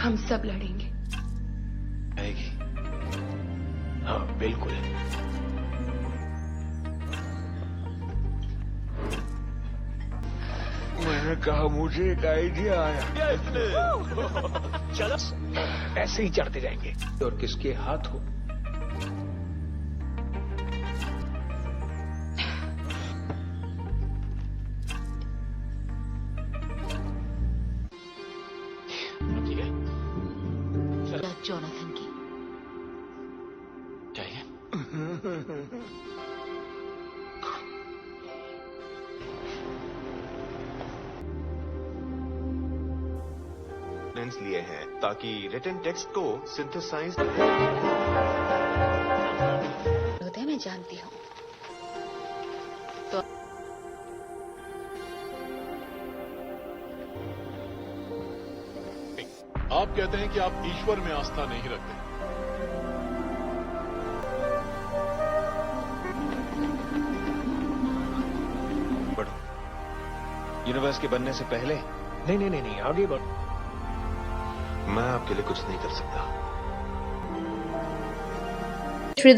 हम सब लड़ेंगे। आएगी। हाँ बिल्कुल। मैंने कहा मुझे एक आइडिया आया। चलो ऐसे ही चढ़ते जाएंगे और किसके हाथ हो। ठीक है जोनाथन की चाहिए। लिए हैं ताकि रिटन टेक्स्ट को सिंथेसाइज होते हैं, मैं जानती हूँ। तो आप कहते हैं कि आप ईश्वर में आस्था नहीं रखते। यूनिवर्स के बनने से पहले नहीं आगे बढ़। मैं आपके लिए कुछ नहीं कर सकता।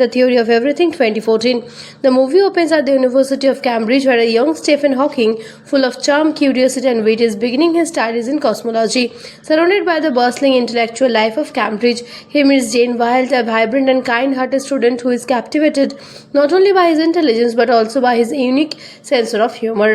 The Theory of Everything 2014. The movie opens at the University of Cambridge, where a young Stephen Hawking, full of charm, curiosity, and wit, is beginning his studies in cosmology. Surrounded by the bustling intellectual life of Cambridge, he meets Jane Wilde, a vibrant and kind-hearted student who is captivated not only by his intelligence but also by his unique sense of humor.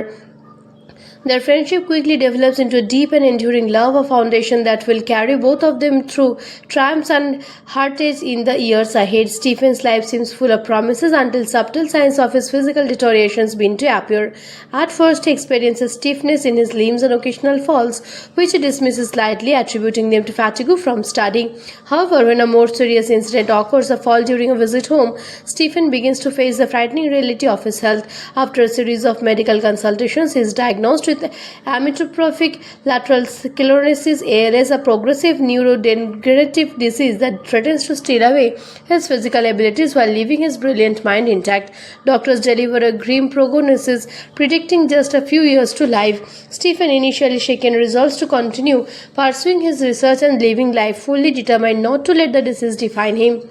Their friendship quickly develops into a deep and enduring love, a foundation that will carry both of them through triumphs and heartaches in the years ahead. Stephen's life seems full of promises until subtle signs of his physical deterioration begin to appear. At first, he experiences stiffness in his limbs and occasional falls, which he dismisses lightly, attributing them to fatigue from studying. However, when a more serious incident occurs, a fall during a visit home, Stephen begins to face the frightening reality of his health. After a series of medical consultations, he is diagnosed with amyotrophic lateral sclerosis (ALS), a progressive neurodegenerative disease that threatens to steal away his physical abilities while leaving his brilliant mind intact. Doctors deliver a grim prognosis, predicting just a few years to life. Stephen, initially shaken, resolves to continue pursuing his research and living life fully determined not to let the disease define him.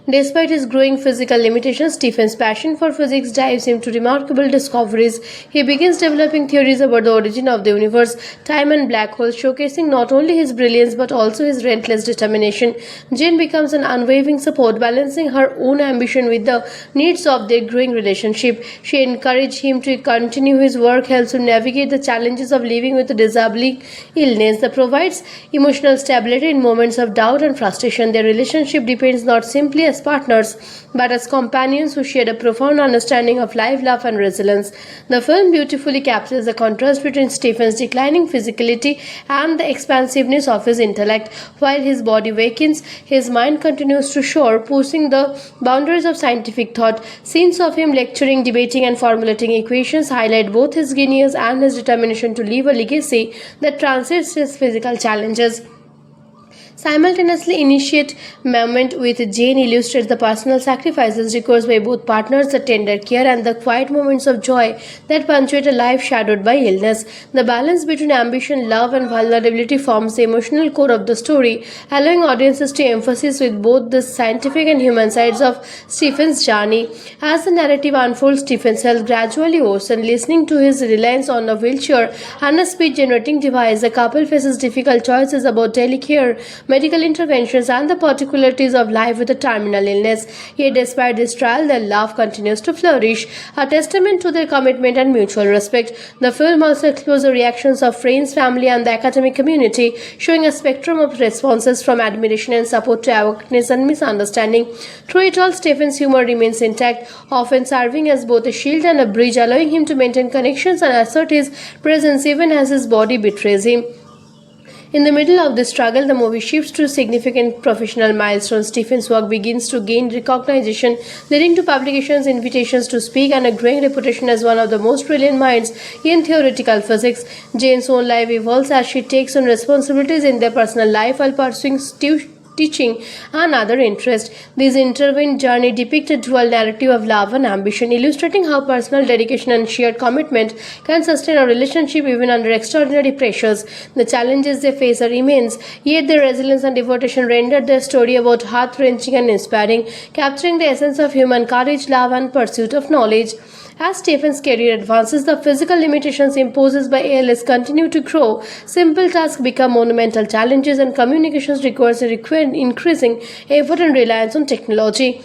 Despite his growing physical limitations, Stephen's passion for physics drives him to remarkable discoveries. He begins developing theories about the origin of the universe, time, and black holes, showcasing not only his brilliance but also his relentless determination. Jane becomes an unwavering support, balancing her own ambition with the needs of their growing relationship. She encourages him to continue his work, helps him navigate the challenges of living with a disabling illness, that provides emotional stability in moments of doubt and frustration. Their relationship depends not simply as partners but as companions who share a profound understanding of life, love, and resilience. The film beautifully captures the contrast between Stephen's declining physicality and the expansiveness of his intellect. While his body wakens, his mind continues to soar, pushing the boundaries of scientific thought. Scenes of him lecturing, debating, and formulating equations highlight both his genius and his determination to leave a legacy that transcends his physical challenges. Simultaneously, initiate moment with Jane illustrates the personal sacrifices required by both partners, the tender care, and the quiet moments of joy that punctuate a life shadowed by illness. The balance between ambition, love, and vulnerability forms the emotional core of the story, allowing audiences to emphasize with both the scientific and human sides of Stephen's journey. As the narrative unfolds, Stephen's health gradually worsens. Listening to his reliance on a wheelchair and a speech-generating device, the couple faces difficult choices about daily care, medical interventions, and the particularities of life with a terminal illness. Yet despite this trial, their love continues to flourish, a testament to their commitment and mutual respect. The film also explores the reactions of friends, family, and the academic community, showing a spectrum of responses from admiration and support to awareness and misunderstanding. Through it all, Stephen's humor remains intact, often serving as both a shield and a bridge, allowing him to maintain connections and assert his presence even as his body betrays him. In the middle of this struggle, the movie shifts to significant professional milestones. Stephen's work begins to gain recognition, leading to publications, invitations to speak, and a growing reputation as one of the most brilliant minds in theoretical physics. Jane's own life evolves as she takes on responsibilities in their personal life while pursuing teaching, and other interests. This intertwined journey depicts a dual narrative of love and ambition, illustrating how personal dedication and shared commitment can sustain a relationship even under extraordinary pressures. The challenges they face are immense, yet their resilience and devotion rendered their story about heart-wrenching and inspiring, capturing the essence of human courage, love, and pursuit of knowledge. As Stephen's career advances, the physical limitations imposed by ALS continue to grow. Simple tasks become monumental challenges, and communications requires increasing effort and reliance on technology.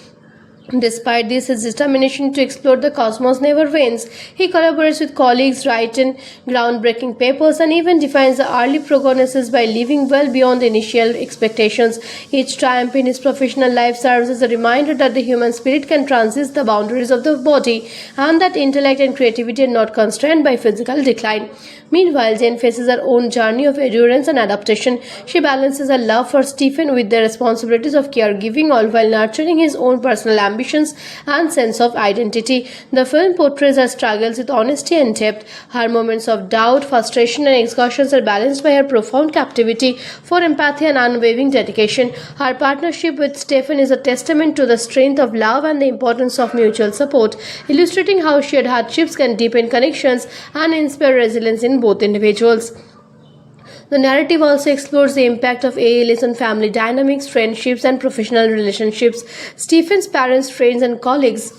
Despite this, his determination to explore the cosmos never wanes. He collaborates with colleagues, writes in groundbreaking papers, and even defines the early prognosis by living well beyond initial expectations. Each triumph in his professional life serves as a reminder that the human spirit can transcend the boundaries of the body, and that intellect and creativity are not constrained by physical decline. Meanwhile, Jane faces her own journey of endurance and adaptation. She balances her love for Stephen with the responsibilities of caregiving, all while nurturing his own personal ambitions and sense of identity. The film portrays her struggles with honesty and depth. Her moments of doubt, frustration, and exhaustion are balanced by her profound captivity for empathy and unwavering dedication. Her partnership with Stephen is a testament to the strength of love and the importance of mutual support, illustrating how shared hardships can deepen connections and inspire resilience in both individuals. The narrative also explores the impact of ALS on family dynamics, friendships, and professional relationships. Stephen's parents, friends, and colleagues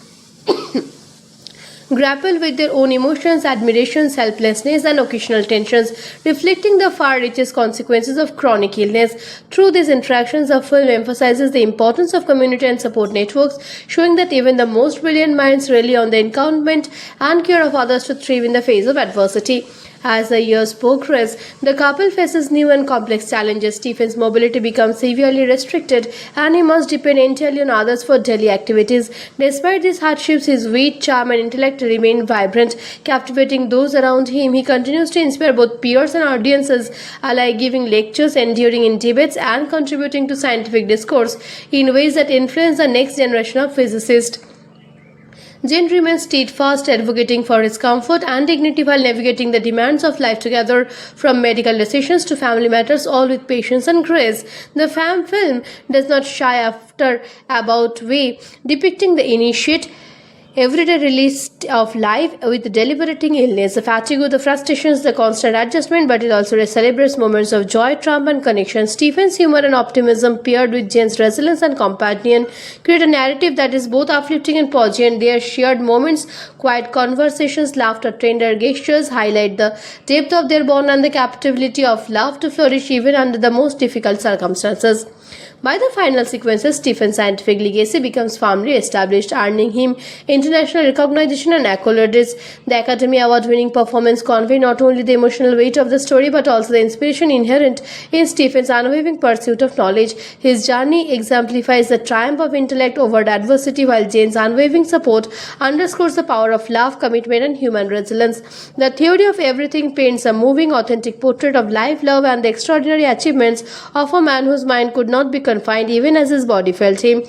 grapple with their own emotions, admirations, helplessness, and occasional tensions, reflecting the far-reaching consequences of chronic illness. Through these interactions, the film emphasizes the importance of community and support networks, showing that even the most brilliant minds rely on the encouragement and care of others to thrive in the face of adversity. As the years progress, the couple faces new and complex challenges. Stephen's mobility becomes severely restricted, and he must depend entirely on others for daily activities. Despite these hardships, his wit, charm, and intellect remain vibrant, captivating those around him. He continues to inspire both peers and audiences alike, giving lectures, enduring in debates, and contributing to scientific discourse in ways that influence the next generation of physicists. Jane remains steadfast, advocating for his comfort and dignity while navigating the demands of life together, from medical decisions to family matters, all with patience and grace. The film does not shy after about way, depicting the initiate everyday release of life with deliberating illness, the fatigue, the frustrations, the constant adjustment, but it also celebrates moments of joy, triumph, and connection. Stephen's humor and optimism, paired with Jane's resilience and companion, create a narrative that is both uplifting and poignant. Their shared moments, quiet conversations, laughter, tender gestures highlight the depth of their bond and the capability of love to flourish even under the most difficult circumstances. By the final sequences, Stephen's scientific legacy becomes firmly established, earning him international recognition and accolades. The Academy Award-winning performance conveys not only the emotional weight of the story but also the inspiration inherent in Stephen's unwavering pursuit of knowledge. His journey exemplifies the triumph of intellect over adversity, while Jane's unwavering support underscores the power of love, commitment, and human resilience. The Theory of Everything paints a moving, authentic portrait of life, love, and the extraordinary achievements of a man whose mind could not be confined even as his body felt him.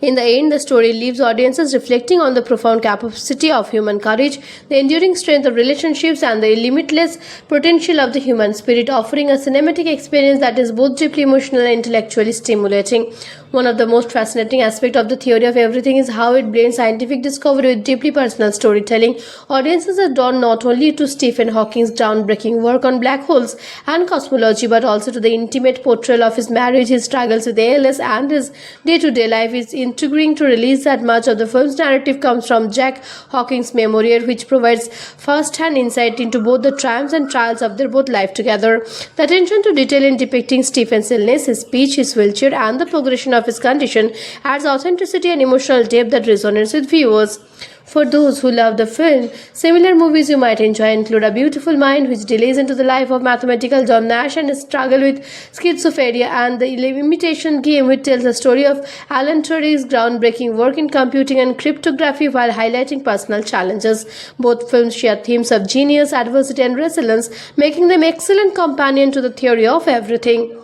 In the end, the story leaves audiences reflecting on the profound capacity of human courage, the enduring strength of relationships, and the limitless potential of the human spirit, offering a cinematic experience that is both deeply emotional and intellectually stimulating. One of the most fascinating aspects of the Theory of Everything is how it blends scientific discovery with deeply personal storytelling. Audiences are drawn not only to Stephen Hawking's groundbreaking work on black holes and cosmology, but also to the intimate portrayal of his marriage, his struggles with ALS, and his day-to-day life. Is intriguing to release that much of the film's narrative comes from Jack Hawking's memoir, which provides first-hand insight into both the triumphs and trials of their both life together. The attention to detail in depicting Stephen's illness, his speech, his wheelchair, and the progression of his condition adds authenticity and emotional depth that resonates with viewers. For those who love the film, similar movies you might enjoy include A Beautiful Mind, which delays into the life of mathematical John Nash and his struggle with schizophrenia, and The Imitation Game, which tells the story of Alan Turing's groundbreaking work in computing and cryptography while highlighting personal challenges. Both films share themes of genius, adversity, and resilience, making them excellent companion to the Theory of Everything.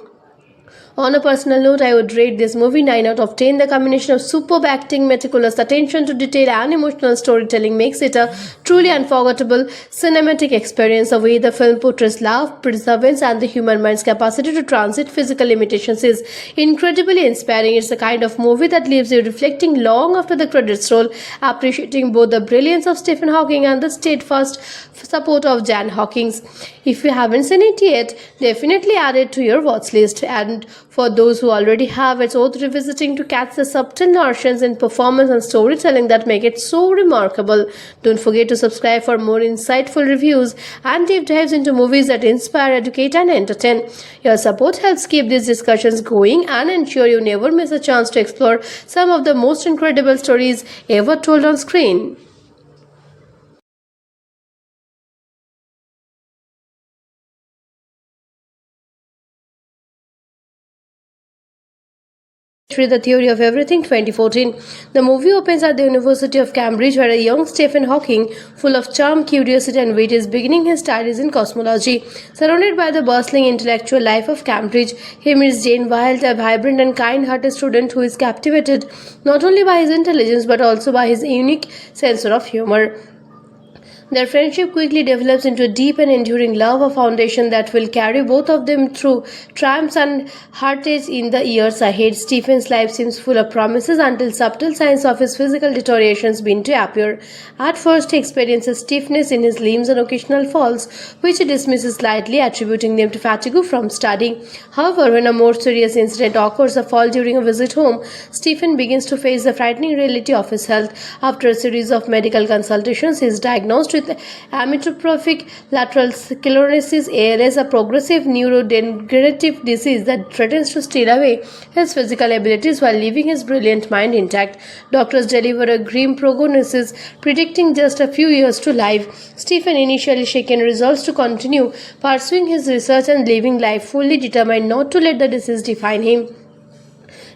On a personal note, I would rate this movie 9 out of 10. The combination of superb acting, meticulous attention to detail, and emotional storytelling makes it a truly unforgettable cinematic experience. The way the film portrays love, perseverance, and the human mind's capacity to transit physical limitations is incredibly inspiring. It's the kind of movie that leaves you reflecting long after the credits roll, appreciating both the brilliance of Stephen Hawking and the steadfast support of Jan Hawkins. If you haven't seen it yet, definitely add it to your watch list. And for those who already have, it's worth revisiting to catch the subtle nuances in performance and storytelling that make it so remarkable. Don't forget to subscribe for more insightful reviews and deep dives into movies that inspire, educate, and entertain. Your support helps keep these discussions going and ensure you never miss a chance to explore some of the most incredible stories ever told on screen. The Theory of Everything 2014. The movie opens at the University of Cambridge, where a young Stephen Hawking, full of charm, curiosity, and wit, is beginning his studies in cosmology. Surrounded by the bustling intellectual life of Cambridge, he meets Jane Wilde, a vibrant and kind-hearted student who is captivated not only by his intelligence but also by his unique sense of humor. Their friendship quickly develops into a deep and enduring love, a foundation that will carry both of them through triumphs and heartaches in the years ahead. Stephen's life seems full of promises until subtle signs of his physical deterioration begin to appear. At first, he experiences stiffness in his limbs and occasional falls, which he dismisses lightly, attributing them to fatigue from studying. However, when a more serious incident occurs, a fall during a visit home, Stephen begins to face the frightening reality of his health. After a series of medical consultations, he is diagnosed with amyotrophic lateral sclerosis (ALS), a progressive neurodegenerative disease that threatens to steal away his physical abilities while leaving his brilliant mind intact. Doctors deliver a grim prognosis, predicting just a few years to life. Stephen, initially shaken, resolves to continue pursuing his research and living life fully determined not to let the disease define him.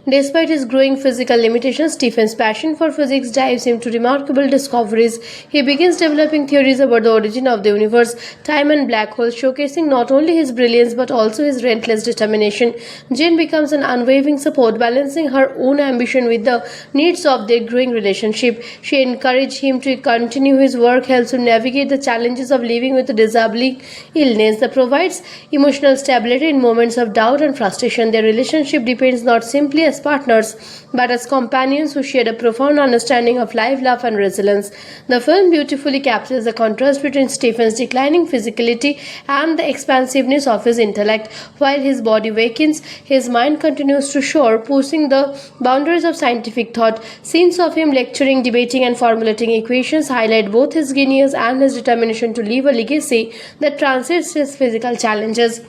Despite his growing physical limitations, Stephen's passion for physics drives him to remarkable discoveries. He begins developing theories about the origin of the universe, time, and black holes, showcasing not only his brilliance but also his relentless determination. Jane becomes an unwavering support, balancing her own ambition with the needs of their growing relationship. She encourages him to continue his work, helps him navigate the challenges of living with a disabling illness that provides emotional stability in moments of doubt and frustration. Their relationship depends not simply as partners but as companions who share a profound understanding of life, love, and resilience. The film beautifully captures the contrast between Stephen's declining physicality and the expansiveness of his intellect. While his body wakens, his mind continues to soar, pushing the boundaries of scientific thought. Scenes of him lecturing, debating, and formulating equations highlight both his genius and his determination to leave a legacy that transcends his physical challenges.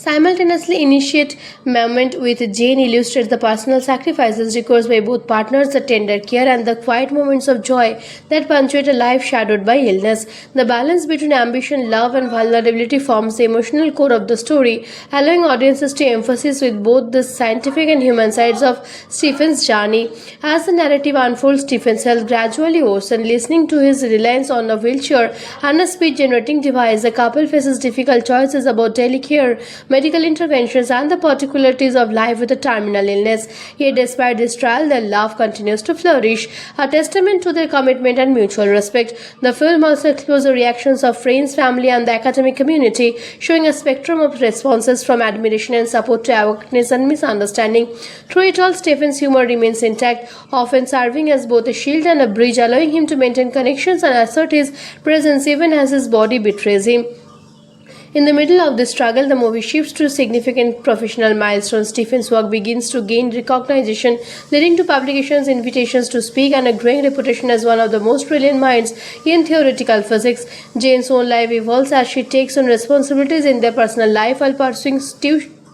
Simultaneously, initiate moment with Jane illustrates the personal sacrifices required by both partners, the tender care and the quiet moments of joy that punctuate a life shadowed by illness. The balance between ambition, love, and vulnerability forms the emotional core of the story, allowing audiences to emphasize with both the scientific and human sides of Stephen's journey. As the narrative unfolds, Stephen's health gradually worsens. Listening to his reliance on a wheelchair and a speech-generating device, the couple faces difficult choices about telecare, medical interventions, and the particularities of life with a terminal illness. Yet despite this trial, their love continues to flourish, a testament to their commitment and mutual respect. The film also explores the reactions of friends, family, and the academic community, showing a spectrum of responses from admiration and support to awareness and misunderstanding. Through it all, Stephen's humor remains intact, often serving as both a shield and a bridge, allowing him to maintain connections and assert his presence even as his body betrays him. In the middle of this struggle, the movie shifts to significant professional milestones. Stephen's work begins to gain recognition, leading to publications, invitations to speak, and a growing reputation as one of the most brilliant minds in theoretical physics. Jane's own life evolves as she takes on responsibilities in their personal life while pursuing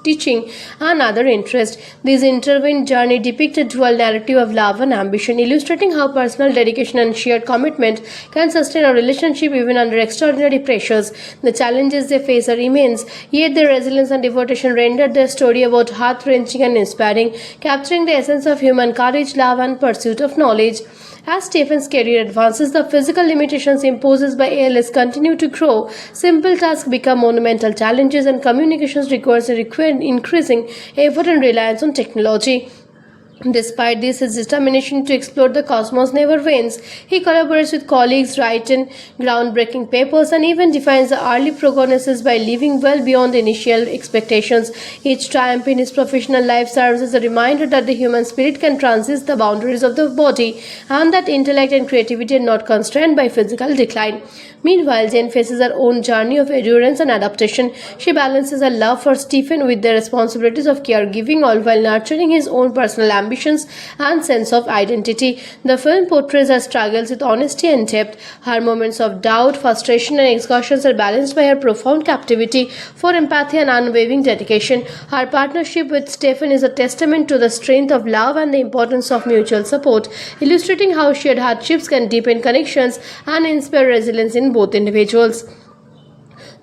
teaching and other interests. This intertwined journey depicts a dual narrative of love and ambition, illustrating how personal dedication and shared commitment can sustain a relationship even under extraordinary pressures. The challenges they face are immense, yet their resilience and devotion render their story about heart-wrenching and inspiring, capturing the essence of human courage, love, and pursuit of knowledge. As Stephen's career advances, the physical limitations imposed by ALS continue to grow. Simple tasks become monumental challenges, and communications requires increasing effort and reliance on technology. Despite this, his determination to explore the cosmos never wanes. He collaborates with colleagues, writes in groundbreaking papers, and even defines the early prognosis by living well beyond initial expectations. Each triumph in his professional life serves as a reminder that the human spirit can transcend the boundaries of the body, and that intellect and creativity are not constrained by physical decline. Meanwhile, Jane faces her own journey of endurance and adaptation. She balances her love for Stephen with the responsibilities of caregiving, all while nurturing his own personal ambitions and sense of identity. The film portrays her struggles with honesty and depth. Her moments of doubt, frustration, and exhaustion are balanced by her profound captivity for empathy and unwavering dedication. Her partnership with Stephen is a testament to the strength of love and the importance of mutual support, illustrating how shared hardships can deepen connections and inspire resilience in both individuals.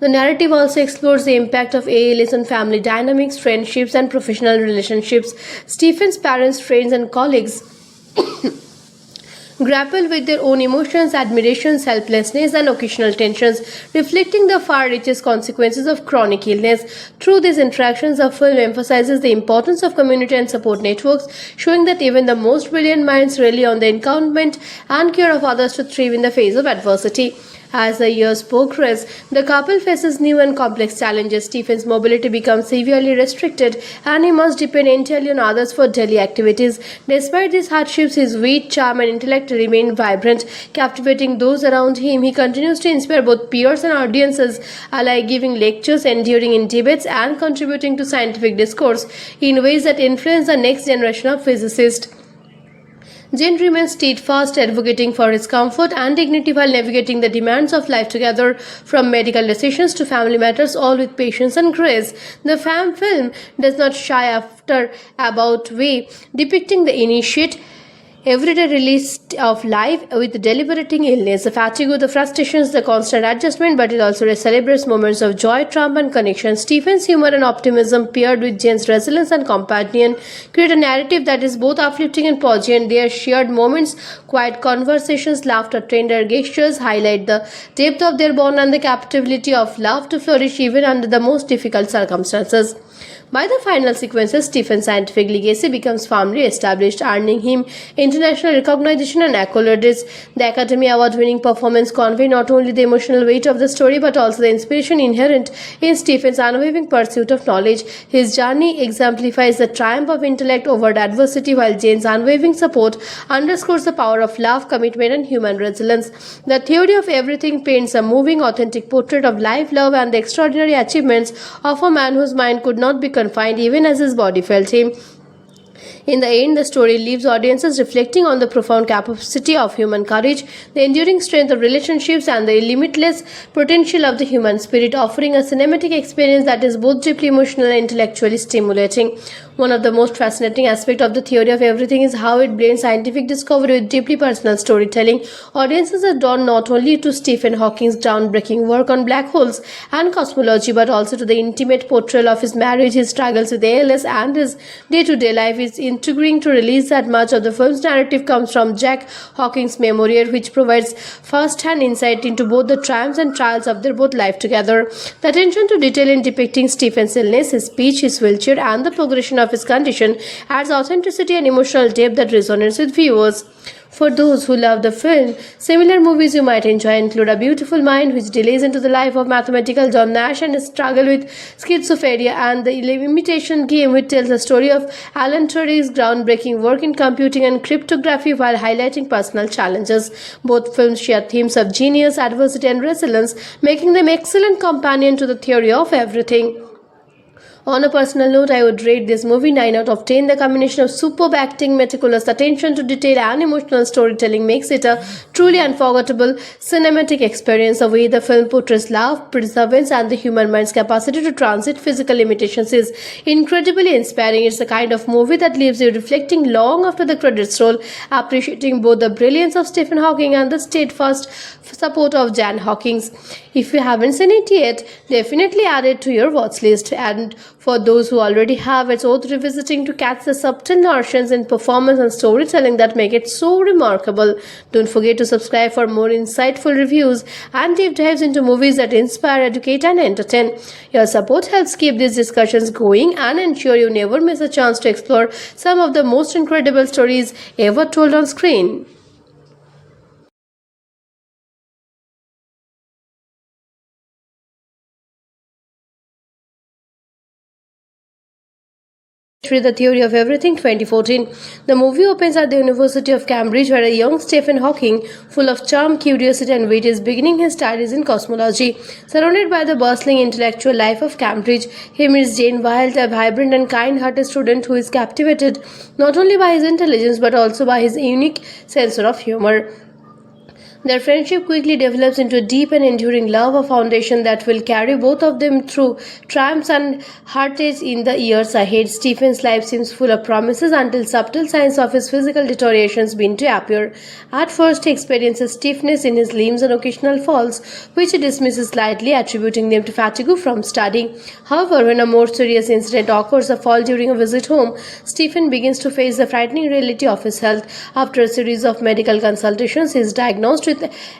The narrative also explores the impact of ALS on family dynamics, friendships, and professional relationships. Stephen's parents, friends, and colleagues grapple with their own emotions, admirations, helplessness, and occasional tensions, reflecting the far-reaching consequences of chronic illness. Through these interactions, the film emphasizes the importance of community and support networks, showing that even the most brilliant minds rely on the encouragement and care of others to thrive in the face of adversity. As the years progress, the couple faces new and complex challenges. Stephen's mobility becomes severely restricted, and he must depend entirely on others for daily activities. Despite these hardships, his wit, charm, and intellect remain vibrant, captivating those around him. He continues to inspire both peers and audiences alike, giving lectures, enduring in debates, and contributing to scientific discourse in ways that influence the next generation of physicists. Jane remains steadfast, advocating for his comfort and dignity while navigating the demands of life together, from medical decisions to family matters, all with patience and grace. The film does not shy about way, depicting the initiate everyday release of life with deliberating illness, the fatigue, the frustrations, the constant adjustment, but it also celebrates moments of joy, triumph, and connection. Stephen's humor and optimism, paired with Jane's resilience and companion, create a narrative that is both uplifting and poignant. Their shared moments, quiet conversations, laughter, tender gestures highlight the depth of their bond and the capability of love to flourish even under the most difficult circumstances. By the final sequences, Stephen's scientific legacy becomes firmly established, earning him international recognition and accolades. The Academy Award-winning performance conveys not only the emotional weight of the story but also the inspiration inherent in Stephen's unwavering pursuit of knowledge. His journey exemplifies the triumph of intellect over adversity, while Jane's unwavering support underscores the power of love, commitment, and human resilience. The Theory of Everything paints a moving, authentic portrait of life, love, and the extraordinary achievements of a man whose mind could not be confined even as his body felt him. In the end, the story leaves audiences reflecting on the profound capacity of human courage, the enduring strength of relationships, and the limitless potential of the human spirit, offering a cinematic experience that is both deeply emotional and intellectually stimulating. One of the most fascinating aspects of the Theory of Everything is how it blends scientific discovery with deeply personal storytelling. Audiences are drawn not only to Stephen Hawking's groundbreaking work on black holes and cosmology, but also to the intimate portrayal of his marriage, his struggles with ALS, and his day-to-day life. Is intriguing to release that much of the film's narrative comes from Jack Hawking's memoir, which provides first-hand insight into both the triumphs and trials of their both life together. The attention to detail in depicting Stephen's illness, his speech, his wheelchair, and the progression of his condition adds authenticity and emotional depth that resonates with viewers. For those who love the film, similar movies you might enjoy include A Beautiful Mind, which delays into the life of mathematical John Nash and his struggle with schizophrenia, and The Imitation Game, which tells the story of Alan Turing's groundbreaking work in computing and cryptography while highlighting personal challenges. Both films share themes of genius, adversity, and resilience, making them excellent companion to the Theory of Everything. On a personal note, I would rate this movie 9 out of 10. The combination of superb acting, meticulous attention to detail, and emotional storytelling makes it a truly unforgettable cinematic experience. The way the film portrays love, perseverance, and the human mind's capacity to transit physical limitations is incredibly inspiring. It's the kind of movie that leaves you reflecting long after the credits roll, appreciating both the brilliance of Stephen Hawking and the steadfast support of Jan Hawkins. If you haven't seen it yet, definitely add it to your watch list. And for those who already have. It's worth revisiting to catch the subtle nuances in performance and storytelling that make it so remarkable. Don't forget to subscribe for more insightful reviews and deep dives into movies that inspire, educate, and entertain. Your support helps keep these discussions going and ensure you never miss a chance to explore some of the most incredible stories ever told on screen. The Theory of Everything 2014. The movie opens at the University of Cambridge, where a young Stephen Hawking, full of charm, curiosity, and wit, is beginning his studies in cosmology. Surrounded by the bustling intellectual life of Cambridge, he meets Jane Wilde, a vibrant and kind-hearted student who is captivated not only by his intelligence but also by his unique sense of humor. Their friendship quickly develops into a deep and enduring love, a foundation that will carry both of them through triumphs and heartaches in the years ahead. Stephen's life seems full of promises until subtle signs of his physical deterioration begin to appear. At first, he experiences stiffness in his limbs and occasional falls, which he dismisses lightly, attributing them to fatigue from studying. However, when a more serious incident occurs, a fall during a visit home, Stephen begins to face the frightening reality of his health. After a series of medical consultations, he is diagnosed with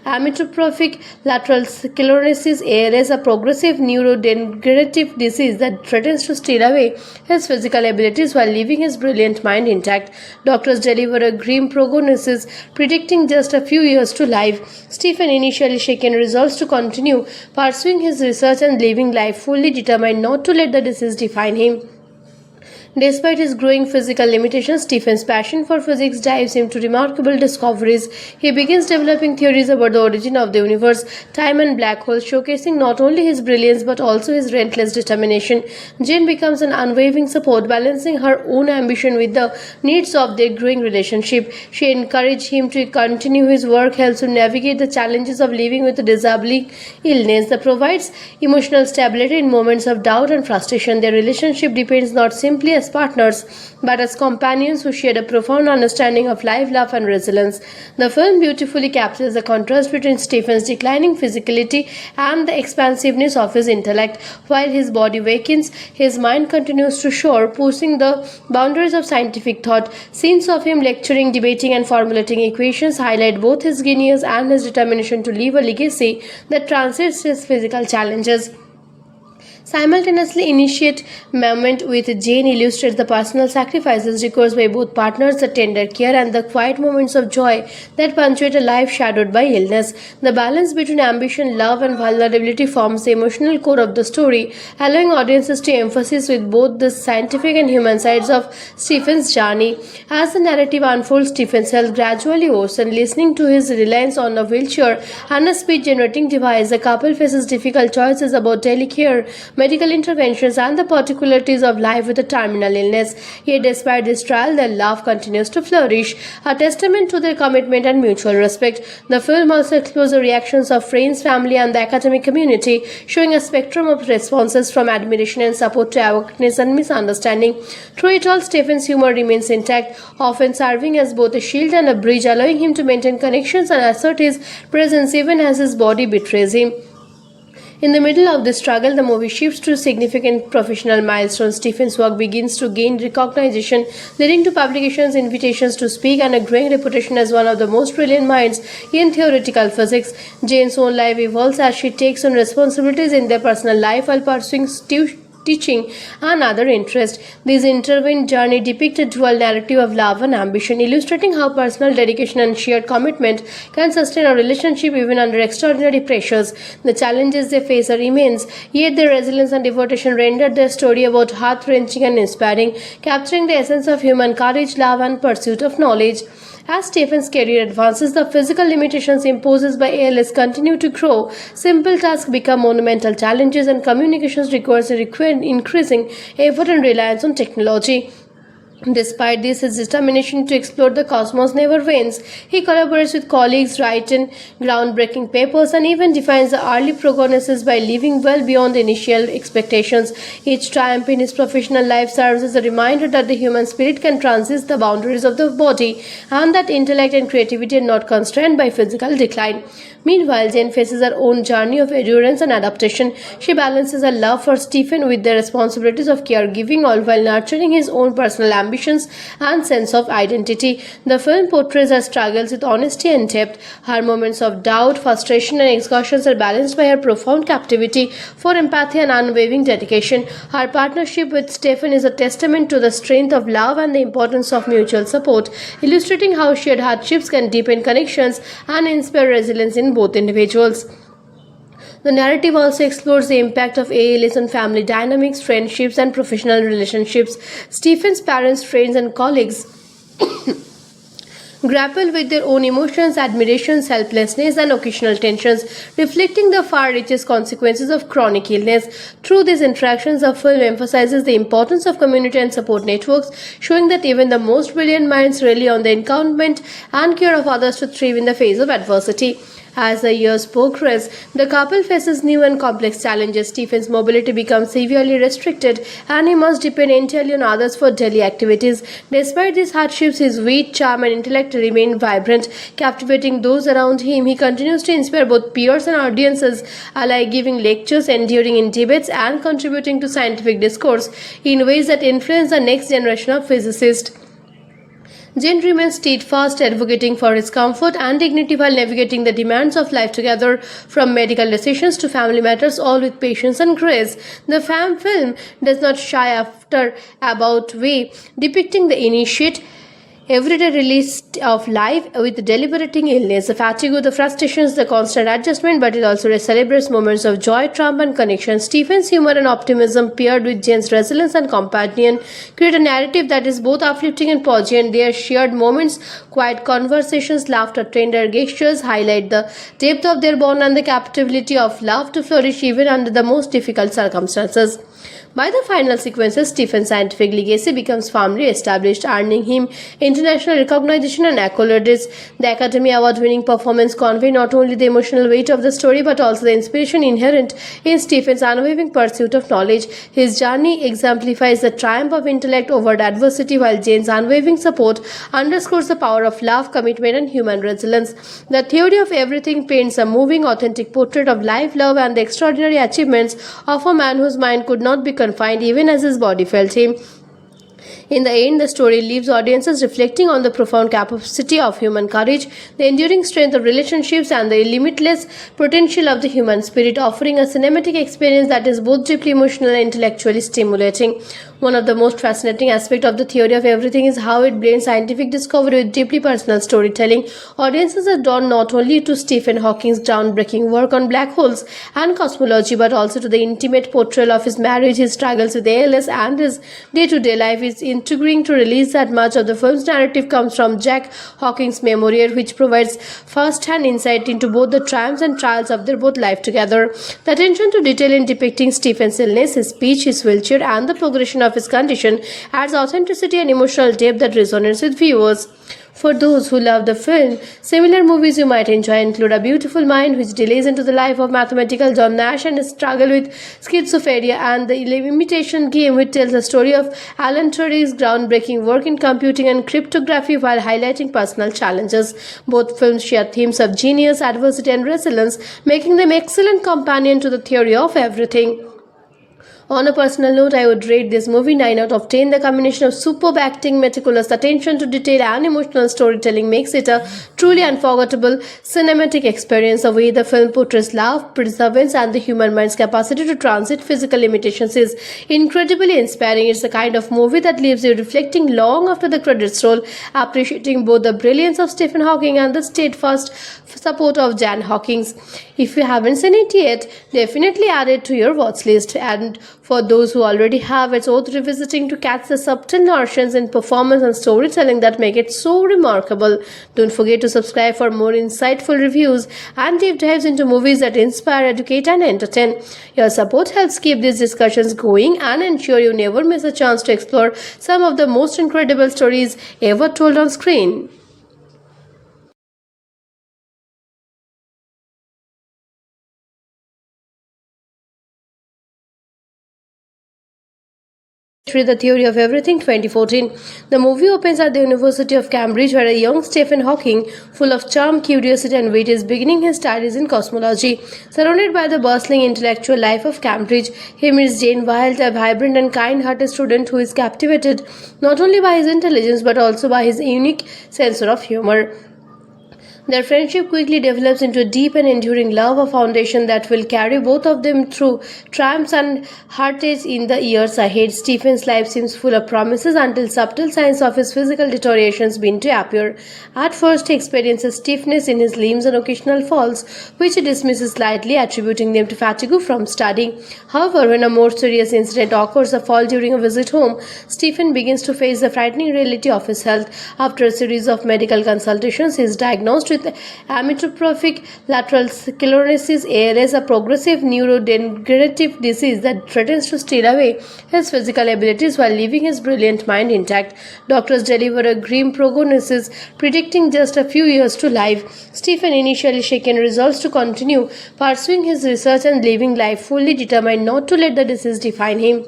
amyotrophic lateral sclerosis (ALS), a progressive neurodegenerative disease that threatens to steal away his physical abilities while leaving his brilliant mind intact. Doctors deliver a grim prognosis, predicting just a few years to life. Stephen, initially shaken, resolves to continue pursuing his research and living life fully determined not to let the disease define him. Despite his growing physical limitations, Stephen's passion for physics drives him to remarkable discoveries. He begins developing theories about the origin of the universe, time, and black holes, showcasing not only his brilliance but also his relentless determination. Jane becomes an unwavering support, balancing her own ambition with the needs of their growing relationship. She encourages him to continue his work, helps him navigate the challenges of living with a disabling illness that provides emotional stability in moments of doubt and frustration. Their relationship depends not simply as partners but as companions who share a profound understanding of life, love, and resilience. The film beautifully captures the contrast between Stephen's declining physicality and the expansiveness of his intellect. While his body wakens, his mind continues to soar, pushing the boundaries of scientific thought. Scenes of him lecturing, debating, and formulating equations highlight both his genius and his determination to leave a legacy that transcends his physical challenges. Simultaneously, initiate moment with Jane illustrates the personal sacrifices required by both partners, the tender care and the quiet moments of joy that punctuate a life shadowed by illness. The balance between ambition, love, and vulnerability forms the emotional core of the story, allowing audiences to emphasize with both the scientific and human sides of Stephen's journey. As the narrative unfolds, Stephen's health gradually worsens. Listening to his reliance on a wheelchair and a speech-generating device, the couple faces difficult choices about daily care, medical interventions, and the particularities of life with a terminal illness. Yet despite this trial, their love continues to flourish, a testament to their commitment and mutual respect. The film also explores the reactions of friends, family, and the academic community, showing a spectrum of responses from admiration and support to awareness and misunderstanding. Through it all, Stephen's humor remains intact, often serving as both a shield and a bridge, allowing him to maintain connections and assert his presence even as his body betrays him. In the middle of this struggle, the movie shifts to significant professional milestones. Stephen's work begins to gain recognition, leading to publications, invitations to speak, and a growing reputation as one of the most brilliant minds in theoretical physics. Jane's own life evolves as she takes on responsibilities in their personal life while pursuing teaching and other interests. This intertwined journey depicts a dual narrative of love and ambition, illustrating how personal dedication and shared commitment can sustain a relationship even under extraordinary pressures. The challenges they face are immense, yet their resilience and devotion render their story both heart-wrenching and inspiring, capturing the essence of human courage, love, and pursuit of knowledge. As Stephen's career advances, the physical limitations imposed by ALS continue to grow. Simple tasks become monumental challenges, and communications requires increasing effort and reliance on technology. Despite this, his determination to explore the cosmos never wanes. He collaborates with colleagues, writes in groundbreaking papers, and even defines the early prognosis by living well beyond initial expectations. Each triumph in his professional life serves as a reminder that the human spirit can transcend the boundaries of the body, and that intellect and creativity are not constrained by physical decline. Meanwhile, Jane faces her own journey of endurance and adaptation. She balances her love for Stephen with the responsibilities of caregiving, all while nurturing his own personal ambitions and sense of identity. The film portrays her struggles with honesty and depth. Her moments of doubt, frustration, and exhaustion are balanced by her profound captivity for empathy and unwavering dedication. Her partnership with Stephen is a testament to the strength of love and the importance of mutual support, illustrating how shared hardships can deepen connections and inspire resilience in both individuals. The narrative also explores the impact of ALS on family dynamics, friendships, and professional relationships. Stephen's parents, friends, and colleagues grapple with their own emotions, admirations, helplessness, and occasional tensions, reflecting the far-reaching consequences of chronic illness. Through these interactions, the film emphasizes the importance of community and support networks, showing that even the most brilliant minds rely on the encouragement and care of others to thrive in the face of adversity. As the years progress, the couple faces new and complex challenges. Stephen's mobility becomes severely restricted, and he must depend entirely on others for daily activities. Despite these hardships, his wit, charm, and intellect remain vibrant, captivating those around him. He continues to inspire both peers and audiences alike, giving lectures, enduring in debates, and contributing to scientific discourse in ways that influence the next generation of physicists. Jane remains steadfast, advocating for his comfort and dignity while navigating the demands of life together, from medical decisions to family matters, all with patience and grace. The film does not shy after about way, depicting the initiate everyday release of life with deliberating illness, the fatigue, the frustrations, the constant adjustment, but it also celebrates moments of joy, triumph, and connection. Stephen's humor and optimism, paired with Jane's resilience and compassion, create a narrative that is both uplifting and poignant. Their shared moments, quiet conversations, laughter, tender gestures highlight the depth of their bond and the capability of love to flourish even under the most difficult circumstances. By the final sequences, Stephen's scientific legacy becomes firmly established, earning him international recognition and accolades. The Academy Award-winning performance conveys not only the emotional weight of the story but also the inspiration inherent in Stephen's unwavering pursuit of knowledge. His journey exemplifies the triumph of intellect over adversity, while Jane's unwavering support underscores the power of love, commitment, and human resilience. The Theory of Everything paints a moving, authentic portrait of life, love, and the extraordinary achievements of a man whose mind could not be confined even as his body felt him. In the end, the story leaves audiences reflecting on the profound capacity of human courage, the enduring strength of relationships, and the limitless potential of the human spirit, offering a cinematic experience that is both deeply emotional and intellectually stimulating. One of the most fascinating aspects of the Theory of Everything is how it blends scientific discovery with deeply personal storytelling. Audiences are drawn not only to Stephen Hawking's groundbreaking work on black holes and cosmology, but also to the intimate portrayal of his marriage, his struggles with ALS, and his day-to-day life. Is intriguing to release that much of the film's narrative comes from Jack Hawking's memoir, which provides first-hand insight into both the triumphs and trials of their both life together. The attention to detail in depicting Stephen's illness, his speech, his wheelchair, and the progression of his condition adds authenticity and emotional depth that resonates with viewers. For those who love the film, similar movies you might enjoy include A Beautiful Mind, which delays into the life of mathematical John Nash and his struggle with schizophrenia, and The Imitation Game, which tells the story of Alan Turing's groundbreaking work in computing and cryptography while highlighting personal challenges. Both films share themes of genius, adversity, and resilience, making them excellent companion to the Theory of Everything. On a personal note, I would rate this movie 9 out of 10. The combination of superb acting, meticulous attention to detail, and emotional storytelling makes it a truly unforgettable cinematic experience. The way the film portrays love, perseverance, and the human mind's capacity to transit physical limitations is incredibly inspiring. It's the kind of movie that leaves you reflecting long after the credits roll, appreciating both the brilliance of Stephen Hawking and the steadfast support of Jan Hawkins. If you haven't seen it yet, definitely add it to your watch list. And for those who already have. It's worth revisiting to catch the subtle nuances in performance and storytelling that make it so remarkable. Don't forget to subscribe for more insightful reviews and deep dives into movies that inspire, educate, and entertain. Your support helps keep these discussions going and ensure you never miss a chance to explore some of the most incredible stories ever told on screen. The Theory of Everything 2014. The movie opens at the University of Cambridge, where a young Stephen Hawking, full of charm, curiosity, and wit, is beginning his studies in cosmology. Surrounded by the bustling intellectual life of Cambridge, he meets Jane Wilde, a vibrant and kind-hearted student who is captivated not only by his intelligence but also by his unique sense of humor. Their friendship quickly develops into a deep and enduring love, a foundation that will carry both of them through triumphs and heartaches in the years ahead. Stephen's life seems full of promises until subtle signs of his physical deterioration begin to appear. At first, he experiences stiffness in his limbs and occasional falls, which he dismisses lightly, attributing them to fatigue from studying. However, when a more serious incident occurs, a fall during a visit home, Stephen begins to face the frightening reality of his health. After a series of medical consultations, he is diagnosed with amyotrophic lateral sclerosis (ALS), a progressive neurodegenerative disease that threatens to steal away his physical abilities while leaving his brilliant mind intact. Doctors deliver a grim prognosis, predicting just a few years to life. Stephen, initially shaken, resolves to continue pursuing his research and living life fully determined not to let the disease define him.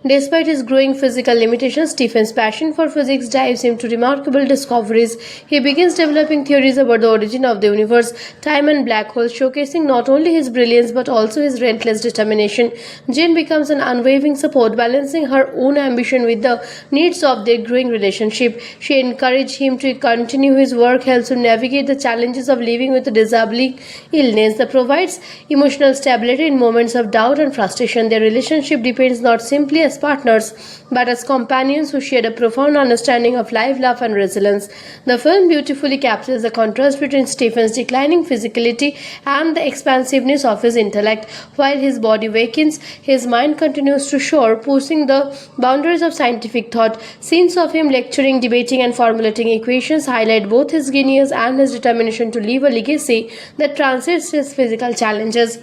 Despite his growing physical limitations, Stephen's passion for physics drives him to remarkable discoveries. He begins developing theories about the origin of the universe, time, and black holes, showcasing not only his brilliance but also his relentless determination. Jane becomes an unwavering support, balancing her own ambition with the needs of their growing relationship. She encourages him to continue his work, helps him navigate the challenges of living with a disabling illness that provides emotional stability in moments of doubt and frustration. Their relationship depends not simply as partners but as companions who share a profound understanding of life, love, and resilience. The film beautifully captures the contrast between Stephen's declining physicality and the expansiveness of his intellect. While his body wakens, his mind continues to soar, pushing the boundaries of scientific thought. Scenes of him lecturing, debating, and formulating equations highlight both his genius and his determination to leave a legacy that transcends his physical challenges.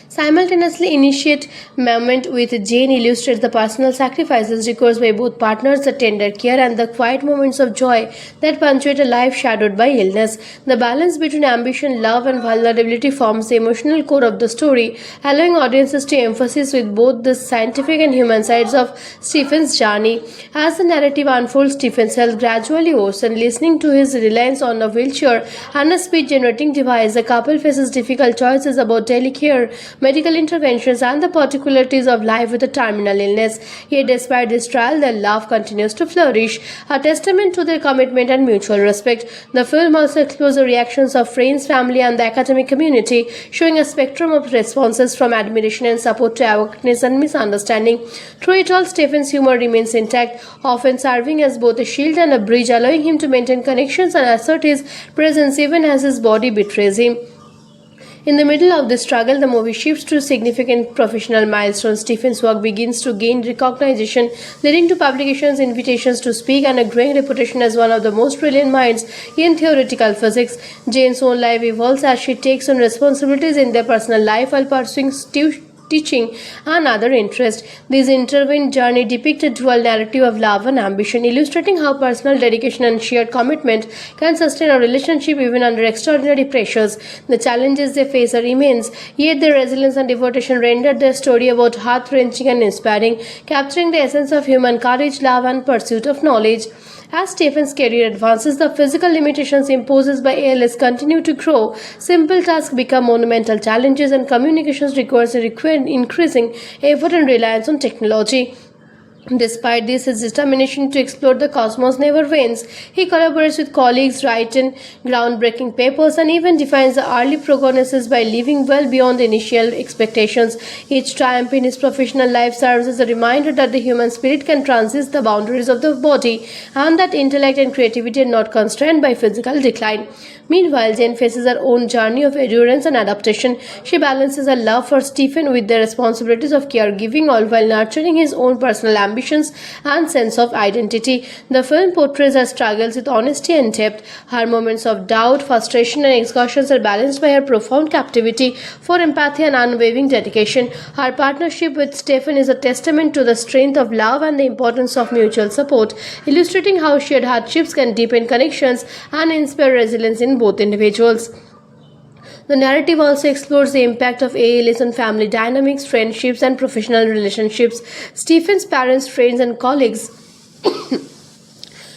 Simultaneously, initiate moment with Jane illustrates the personal sacrifices required by both partners, the tender care and the quiet moments of joy that punctuate a life shadowed by illness. The balance between ambition, love, and vulnerability forms the emotional core of the story, allowing audiences to emphasize with both the scientific and human sides of Stephen's journey. As the narrative unfolds, Stephen's health gradually worsens. Listening to his reliance on a wheelchair and a speech-generating device, the couple faces difficult choices about daily care, medical interventions, and the particularities of life with a terminal illness. Yet despite this trial, their love continues to flourish, a testament to their commitment and mutual respect. The film also explores the reactions of friends, family, and the academic community, showing a spectrum of responses from admiration and support to awareness and misunderstanding. Through it all, Stephen's humor remains intact, often serving as both a shield and a bridge, allowing him to maintain connections and assert his presence even as his body betrays him. In the middle of this struggle, the movie shifts to significant professional milestones. Stephen's work begins to gain recognition, leading to publications, invitations to speak, and a growing reputation as one of the most brilliant minds in theoretical physics. Jane's own life evolves as she takes on responsibilities in their personal life while pursuing teaching and other interests. This intertwined journey depicts a dual narrative of love and ambition, illustrating how personal dedication and shared commitment can sustain a relationship even under extraordinary pressures. The challenges they face are immense, yet their resilience and devotion render their story about heart-wrenching and inspiring, capturing the essence of human courage, love, and pursuit of knowledge. As Stephen's career advances, the physical limitations imposed by ALS continue to grow. Simple tasks become monumental challenges, and communications requires increasing effort and reliance on technology. Despite this, his determination to explore the cosmos never wanes. He collaborates with colleagues, writes in groundbreaking papers, and even defines the early prognosis by living well beyond the initial expectations. Each triumph in his professional life serves as a reminder that the human spirit can transcend the boundaries of the body and that intellect and creativity are not constrained by physical decline. Meanwhile, Jane faces her own journey of endurance and adaptation. She balances her love for Stephen with the responsibilities of caregiving, all while nurturing his own personal ambitions and sense of identity. The film portrays her struggles with honesty and depth. Her moments of doubt, frustration, and exhaustion are balanced by her profound captivity for empathy and unwavering dedication. Her partnership with Stephen is a testament to the strength of love and the importance of mutual support, illustrating how shared hardships can deepen connections and inspire resilience in both individuals. The narrative also explores the impact of ALS on family dynamics, friendships, and professional relationships. Stephen's parents, friends, and colleagues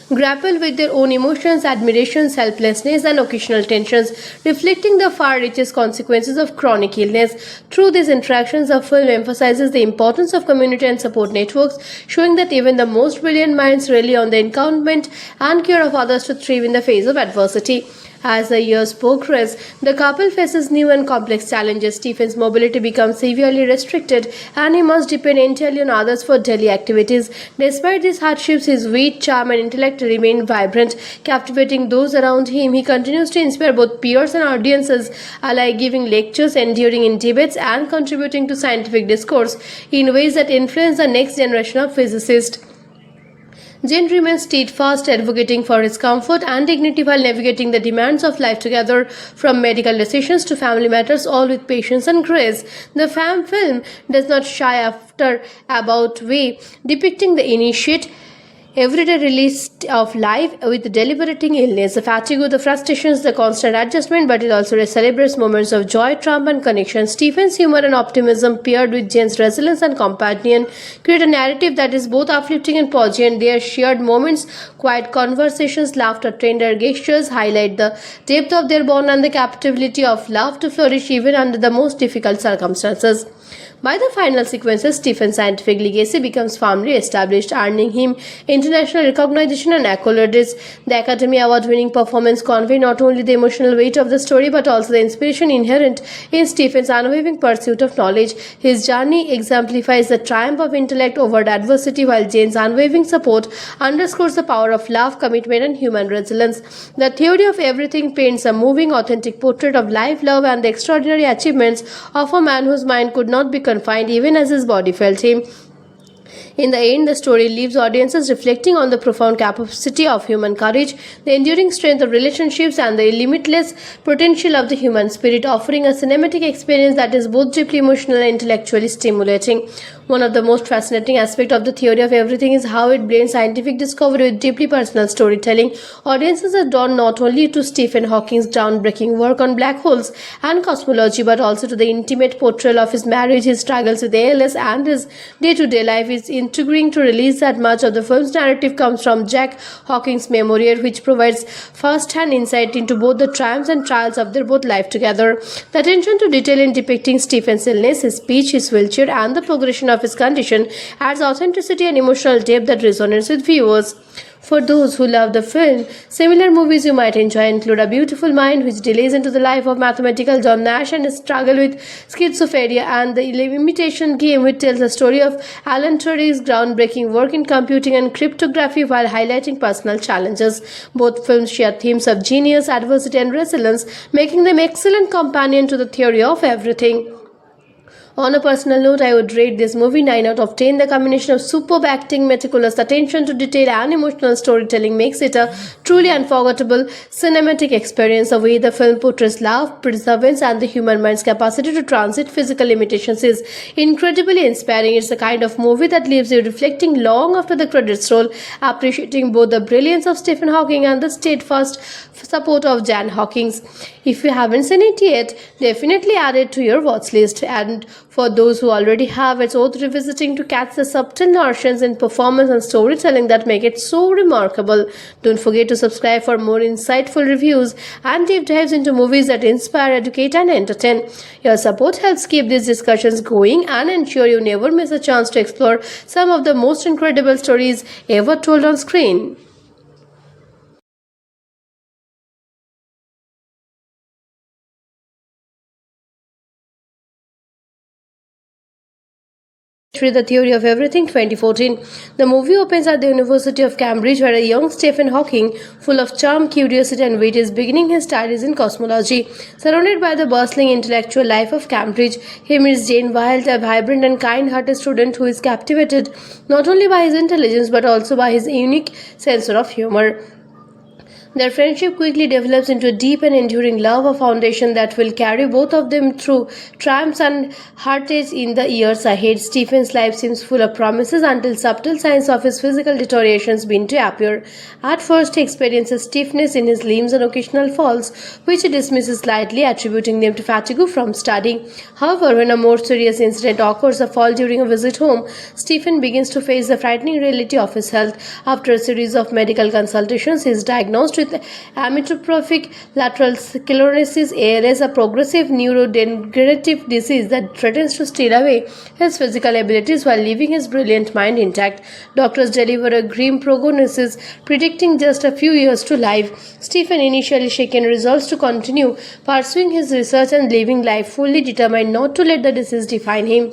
grapple with their own emotions, admirations, helplessness, and occasional tensions, reflecting the far-reaching consequences of chronic illness. Through these interactions, the film emphasizes the importance of community and support networks, showing that even the most brilliant minds rely on the encouragement and care of others to thrive in the face of adversity. As the years progress, the couple faces new and complex challenges. Stephen's mobility becomes severely restricted and he must depend entirely on others for daily activities. Despite these hardships, his wit, charm, and intellect remain vibrant, captivating those around him. He continues to inspire both peers and audiences alike, giving lectures, enduring in debates, and contributing to scientific discourse in ways that influence the next generation of physicists. Jane remains steadfast, advocating for his comfort and dignity while navigating the demands of life together, from medical decisions to family matters, all with patience and grace. The film does not shy after about way, depicting the initiate everyday release of life with deliberating illness, the fatigue, the frustrations, the constant adjustment, but it also celebrates moments of joy, triumph, and connection. Stephen's humor and optimism, paired with Jane's resilience and companion, create a narrative that is both uplifting and poignant. Their shared moments, quiet conversations, laughter, tender gestures highlight the depth of their bond and the capability of love to flourish even under the most difficult circumstances. By the final sequences, Stephen's scientific legacy becomes firmly established, earning him international recognition and accolades. The Academy Award-winning performance conveys not only the emotional weight of the story but also the inspiration inherent in Stephen's unwavering pursuit of knowledge. His journey exemplifies the triumph of intellect over adversity, while Jane's unwavering support underscores the power of love, commitment, and human resilience. The Theory of Everything paints a moving, authentic portrait of life, love, and the extraordinary achievements of a man whose mind could not be confined even as his body felt him. In the end, the story leaves audiences reflecting on the profound capacity of human courage, the enduring strength of relationships, and the limitless potential of the human spirit, offering a cinematic experience that is both deeply emotional and intellectually stimulating. One of the most fascinating aspects of the Theory of Everything is how it blends scientific discovery with deeply personal storytelling. Audiences are drawn not only to Stephen Hawking's groundbreaking work on black holes and cosmology, but also to the intimate portrayal of his marriage, his struggles with ALS, and his day-to-day life. Is intriguing to release that much of the film's narrative comes from Jack Hawking's memoir, which provides first-hand insight into both the triumphs and trials of their both life together. The attention to detail in depicting Stephen's illness, his speech, his wheelchair, and the progression of his condition adds authenticity and emotional depth that resonates with viewers. For those who love the film, similar movies you might enjoy include A Beautiful Mind, which delays into the life of mathematical John Nash and his struggle with schizophrenia, and The Imitation Game, which tells the story of Alan Turing's groundbreaking work in computing and cryptography while highlighting personal challenges. Both films share themes of genius, adversity, and resilience, making them excellent companion to the Theory of Everything. On a personal note, I would rate this movie 9 out of 10. The combination of superb acting, meticulous attention to detail, and emotional storytelling makes it a truly unforgettable cinematic experience. The way the film portrays love, perseverance, and the human mind's capacity to transit physical limitations is incredibly inspiring. It's the kind of movie that leaves you reflecting long after the credits roll, appreciating both the brilliance of Stephen Hawking and the steadfast support of Jan Hawkins. If you haven't seen it yet, definitely add it to your watch list. And for those who already have. It's worth revisiting to catch the subtle nuances in performance and storytelling that make it so remarkable. Don't forget to subscribe for more insightful reviews and deep dives into movies that inspire, educate, and entertain. Your support helps keep these discussions going and ensure you never miss a chance to explore some of the most incredible stories ever told on screen. The Theory of Everything 2014. The movie opens at the University of Cambridge, where a young Stephen Hawking, full of charm, curiosity, and wit, is beginning his studies in cosmology. Surrounded by the bustling intellectual life of Cambridge, he meets Jane Wilde, a vibrant and kind-hearted student who is captivated not only by his intelligence but also by his unique sense of humor. Their friendship quickly develops into a deep and enduring love, a foundation that will carry both of them through triumphs and heartaches in the years ahead. Stephen's life seems full of promises until subtle signs of his physical deterioration begin to appear. At first, he experiences stiffness in his limbs and occasional falls, which he dismisses lightly, attributing them to fatigue from studying. However, when a more serious incident occurs, a fall during a visit home, Stephen begins to face the frightening reality of his health. After a series of medical consultations, he is diagnosed with amyotrophic lateral sclerosis (ALS), a progressive neurodegenerative disease that threatens to steal away his physical abilities while leaving his brilliant mind intact. Doctors deliver a grim prognosis, predicting just a few years to life. Stephen, initially shaken, resolves to continue pursuing his research and living life fully determined not to let the disease define him.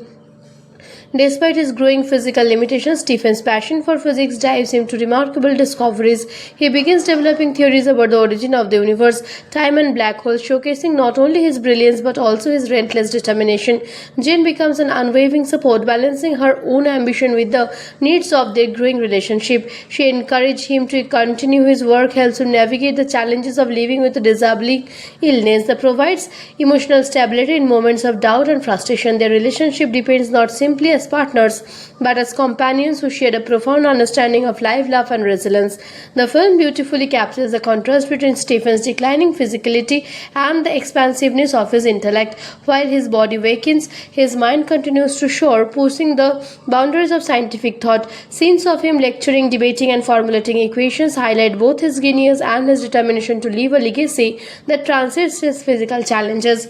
Despite his growing physical limitations, Stephen's passion for physics drives him to remarkable discoveries. He begins developing theories about the origin of the universe, time, and black holes, showcasing not only his brilliance but also his relentless determination. Jane becomes an unwavering support, balancing her own ambition with the needs of their growing relationship. She encourages him to continue his work, helps him navigate the challenges of living with a disabling illness that provides emotional stability in moments of doubt and frustration. Their relationship depends not simply as partners but as companions who share a profound understanding of life, love, and resilience. The film beautifully captures the contrast between Stephen's declining physicality and the expansiveness of his intellect. While his body wakens, his mind continues to soar, pushing the boundaries of scientific thought. Scenes of him lecturing, debating, and formulating equations highlight both his genius and his determination to leave a legacy that transcends his physical challenges.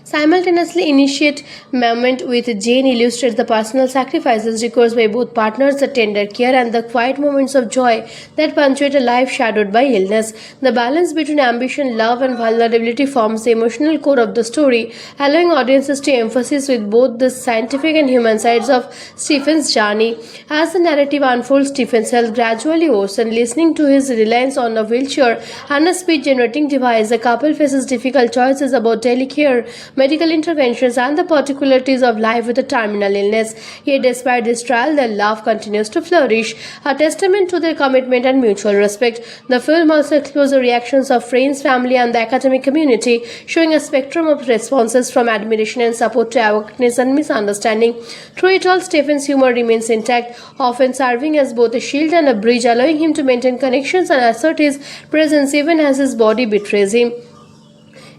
Simultaneously, initiate moment with Jane illustrates the personal sacrifices required by both partners, the tender care and the quiet moments of joy that punctuate a life shadowed by illness. The balance between ambition, love, and vulnerability forms the emotional core of the story, allowing audiences to emphasize with both the scientific and human sides of Stephen's journey. As the narrative unfolds, Stephen's health gradually worsens. Listening to his reliance on a wheelchair and a speech-generating device, the couple faces difficult choices about daily care, medical interventions, and the particularities of life with a terminal illness. Yet despite this trial, their love continues to flourish, a testament to their commitment and mutual respect. The film also explores the reactions of friends, family, and the academic community, showing a spectrum of responses from admiration and support to awareness and misunderstanding. Through it all, Stephen's humor remains intact, often serving as both a shield and a bridge, allowing him to maintain connections and assert his presence even as his body betrays him.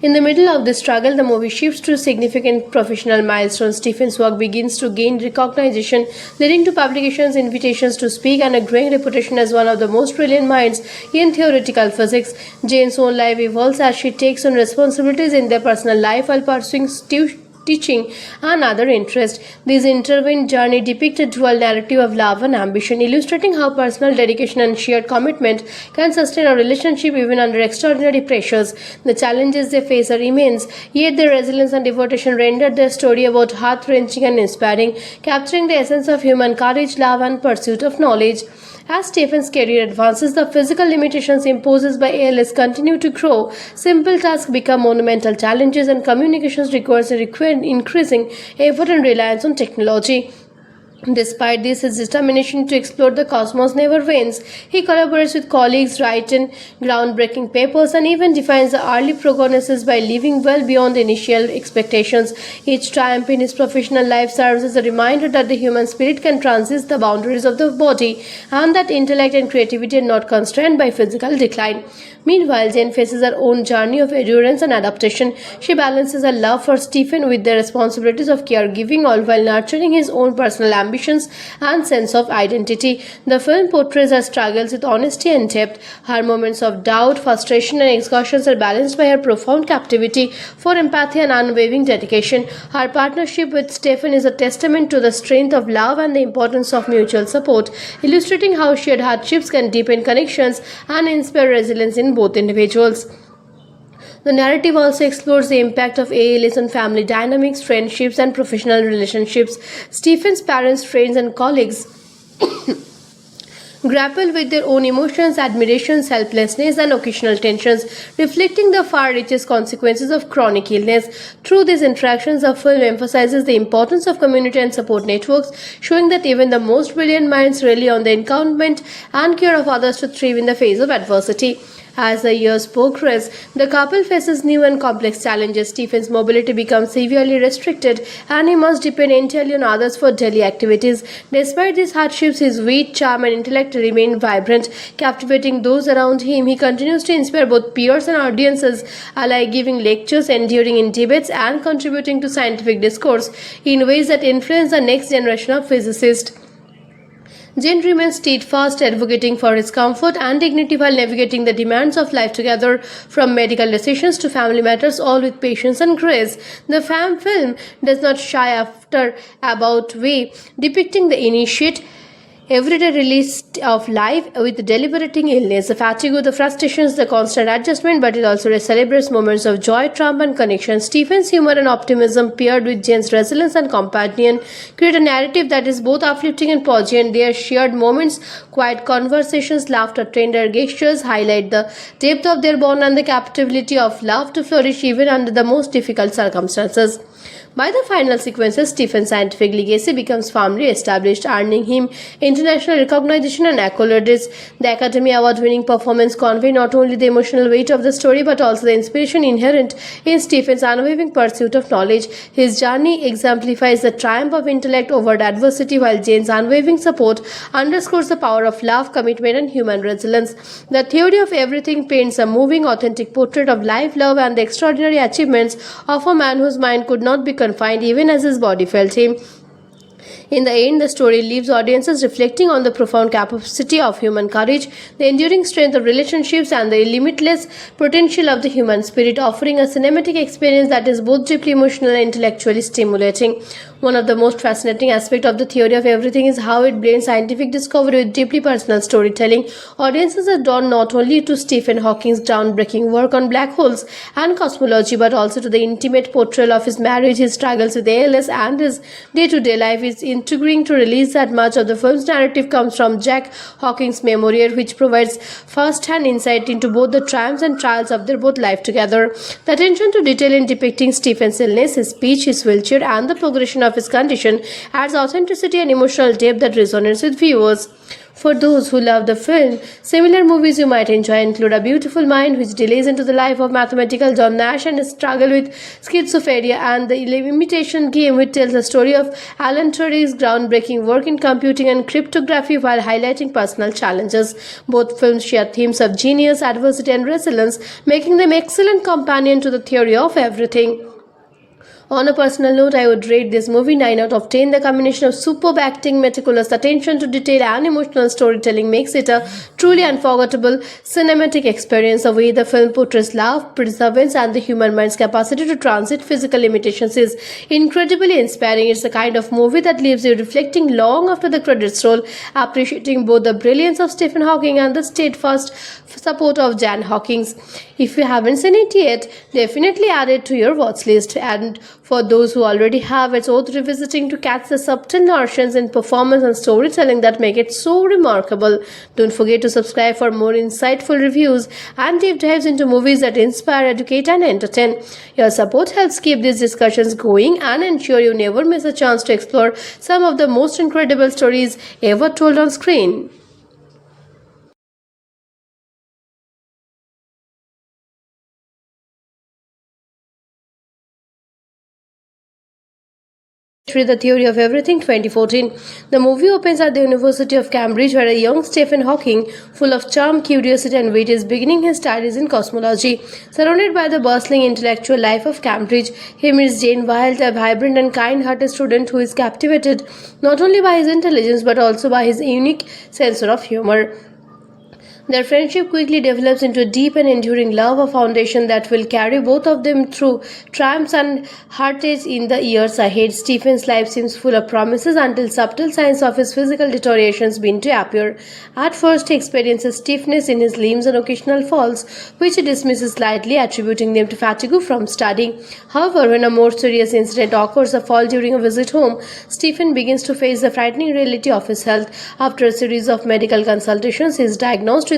In the middle of this struggle, the movie shifts to significant professional milestones. Stephen's work begins to gain recognition, leading to publications, invitations to speak, and a growing reputation as one of the most brilliant minds in theoretical physics. Jane's own life evolves as she takes on responsibilities in their personal life while pursuing teaching and other interests. This intertwined journey depicts a dual narrative of love and ambition, illustrating how personal dedication and shared commitment can sustain a relationship even under extraordinary pressures. The challenges they face are immense, yet their resilience and devotion render their story about heart-wrenching and inspiring, capturing the essence of human courage, love, and pursuit of knowledge. As Stephen's career advances, the physical limitations imposed by ALS continue to grow. Simple tasks become monumental challenges, and communications requires increasing effort and reliance on technology. Despite this, his determination to explore the cosmos never wanes. He collaborates with colleagues, writes in groundbreaking papers, and even defines the early prognosis by living well beyond initial expectations. Each triumph in his professional life serves as a reminder that the human spirit can transcend the boundaries of the body, and that intellect and creativity are not constrained by physical decline. Meanwhile, Jane faces her own journey of endurance and adaptation. She balances her love for Stephen with the responsibilities of caregiving, all while nurturing his own personal ambitions and sense of identity. The film portrays her struggles with honesty and depth. Her moments of doubt, frustration, and exhaustion are balanced by her profound captivity for empathy and unwavering dedication. Her partnership with Stephen is a testament to the strength of love and the importance of mutual support, illustrating how shared hardships can deepen connections and inspire resilience in both individuals. The narrative also explores the impact of ALS on family dynamics, friendships, and professional relationships. Stephen's parents, friends, and colleagues grapple with their own emotions, admirations, helplessness, and occasional tensions, reflecting the far-reaching consequences of chronic illness. Through these interactions, the film emphasizes the importance of community and support networks, showing that even the most brilliant minds rely on the encouragement and care of others to thrive in the face of adversity. As the years progress, the couple faces new and complex challenges. Stephen's mobility becomes severely restricted, and he must depend entirely on others for daily activities. Despite these hardships, his wit, charm, and intellect remain vibrant, captivating those around him. He continues to inspire both peers and audiences alike, giving lectures, enduring in debates, and contributing to scientific discourse in ways that influence the next generation of physicists. Jane remains steadfast, advocating for his comfort and dignity while navigating the demands of life together, from medical decisions to family matters, all with patience and grace. The film does not shy after about way, depicting the initiate everyday release of life with deliberating illness, the fatigue, the frustrations, the constant adjustment, but it also celebrates moments of joy, triumph, and connection. Stephen's humor and optimism, paired with Jane's resilience and companion, create a narrative that is both uplifting and poignant. Their shared moments, quiet conversations, laughter, tender gestures highlight the depth of their bond and the capability of love to flourish even under the most difficult circumstances. By the final sequences, Stephen's scientific legacy becomes firmly established, earning him international recognition and accolades. The Academy Award-winning performance conveys not only the emotional weight of the story but also the inspiration inherent in Stephen's unwavering pursuit of knowledge. His journey exemplifies the triumph of intellect over adversity, while Jane's unwavering support underscores the power of love, commitment, and human resilience. The Theory of Everything paints a moving, authentic portrait of life, love, and the extraordinary achievements of a man whose mind could not be confined even as his body felt him. In the end, the story leaves audiences reflecting on the profound capacity of human courage, the enduring strength of relationships, and the limitless potential of the human spirit, offering a cinematic experience that is both deeply emotional and intellectually stimulating. One of the most fascinating aspects of the Theory of Everything is how it blends scientific discovery with deeply personal storytelling. Audiences are drawn not only to Stephen Hawking's groundbreaking work on black holes and cosmology, but also to the intimate portrayal of his marriage, his struggles with ALS, and his day-to-day life. Is intriguing to release that much of the film's narrative comes from Jack Hawking's memoir, which provides first-hand insight into both the triumphs and trials of their both life together. The attention to detail in depicting Stephen's illness, his speech, his wheelchair, and the progression of his condition adds authenticity and emotional depth that resonates with viewers. For those who love the film, similar movies you might enjoy include A Beautiful Mind, which delays into the life of mathematical John Nash and his struggle with schizophrenia, and The Imitation Game, which tells the story of Alan Turing's groundbreaking work in computing and cryptography while highlighting personal challenges. Both films share themes of genius, adversity, and resilience, making them excellent companion to the Theory of Everything. On a personal note, I would rate this movie 9 out of 10. The combination of superb acting, meticulous attention to detail, and emotional storytelling makes it a truly unforgettable cinematic experience. The way the film portrays love, perseverance, and the human mind's capacity to transit physical limitations is incredibly inspiring. It's the kind of movie that leaves you reflecting long after the credits roll, appreciating both the brilliance of Stephen Hawking and the steadfast support of Jan Hawkins. If you haven't seen it yet, definitely add it to your watch list. And for those who already have. It's worth revisiting to catch the subtle nuances in performance and storytelling that make it so remarkable. Don't forget to subscribe for more insightful reviews and deep dives into movies that inspire, educate, and entertain. Your support helps keep these discussions going and ensure you never miss a chance to explore some of the most incredible stories ever told on screen. The Theory of Everything 2014. The movie opens at the University of Cambridge, where a young Stephen Hawking, full of charm, curiosity, and wit, is beginning his studies in cosmology. Surrounded by the bustling intellectual life of Cambridge, he meets Jane Wilde, a vibrant and kind-hearted student who is captivated not only by his intelligence but also by his unique sense of humor. Their friendship quickly develops into a deep and enduring love, a foundation that will carry both of them through triumphs and heartaches in the years ahead. Stephen's life seems full of promises until subtle signs of his physical deterioration begin to appear. At first, he experiences stiffness in his limbs and occasional falls, which he dismisses lightly, attributing them to fatigue from studying. However, when a more serious incident occurs, a fall during a visit home, Stephen begins to face the frightening reality of his health. After a series of medical consultations, he is diagnosed with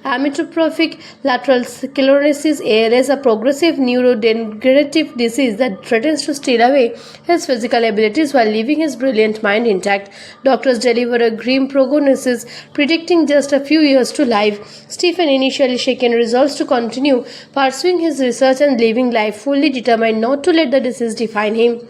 amyotrophic lateral sclerosis (ALS), a progressive neurodegenerative disease that threatens to steal away his physical abilities while leaving his brilliant mind intact. Doctors deliver a grim prognosis, predicting just a few years to life. Stephen, initially shaken, resolves to continue pursuing his research and living life fully determined not to let the disease define him.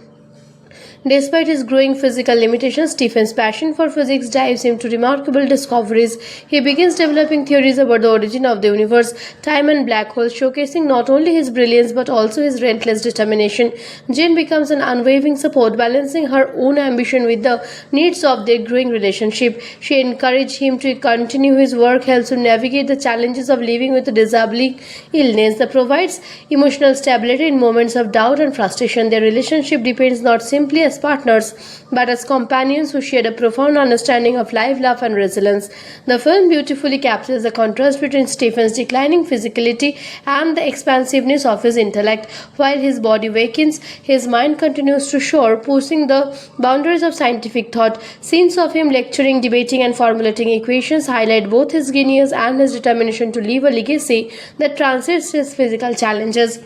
Despite his growing physical limitations, Stephen's passion for physics drives him to remarkable discoveries. He begins developing theories about the origin of the universe, time, and black holes, showcasing not only his brilliance but also his relentless determination. Jane becomes an unwavering support, balancing her own ambition with the needs of their growing relationship. She encourages him to continue his work, helps him navigate the challenges of living with a disabling illness that provides emotional stability in moments of doubt and frustration. Their relationship depends not simply as partners but as companions who share a profound understanding of life, love, and resilience. The film beautifully captures the contrast between Stephen's declining physicality and the expansiveness of his intellect. While his body wakens, his mind continues to soar, pushing the boundaries of scientific thought. Scenes of him lecturing, debating, and formulating equations highlight both his genius and his determination to leave a legacy that transcends his physical challenges.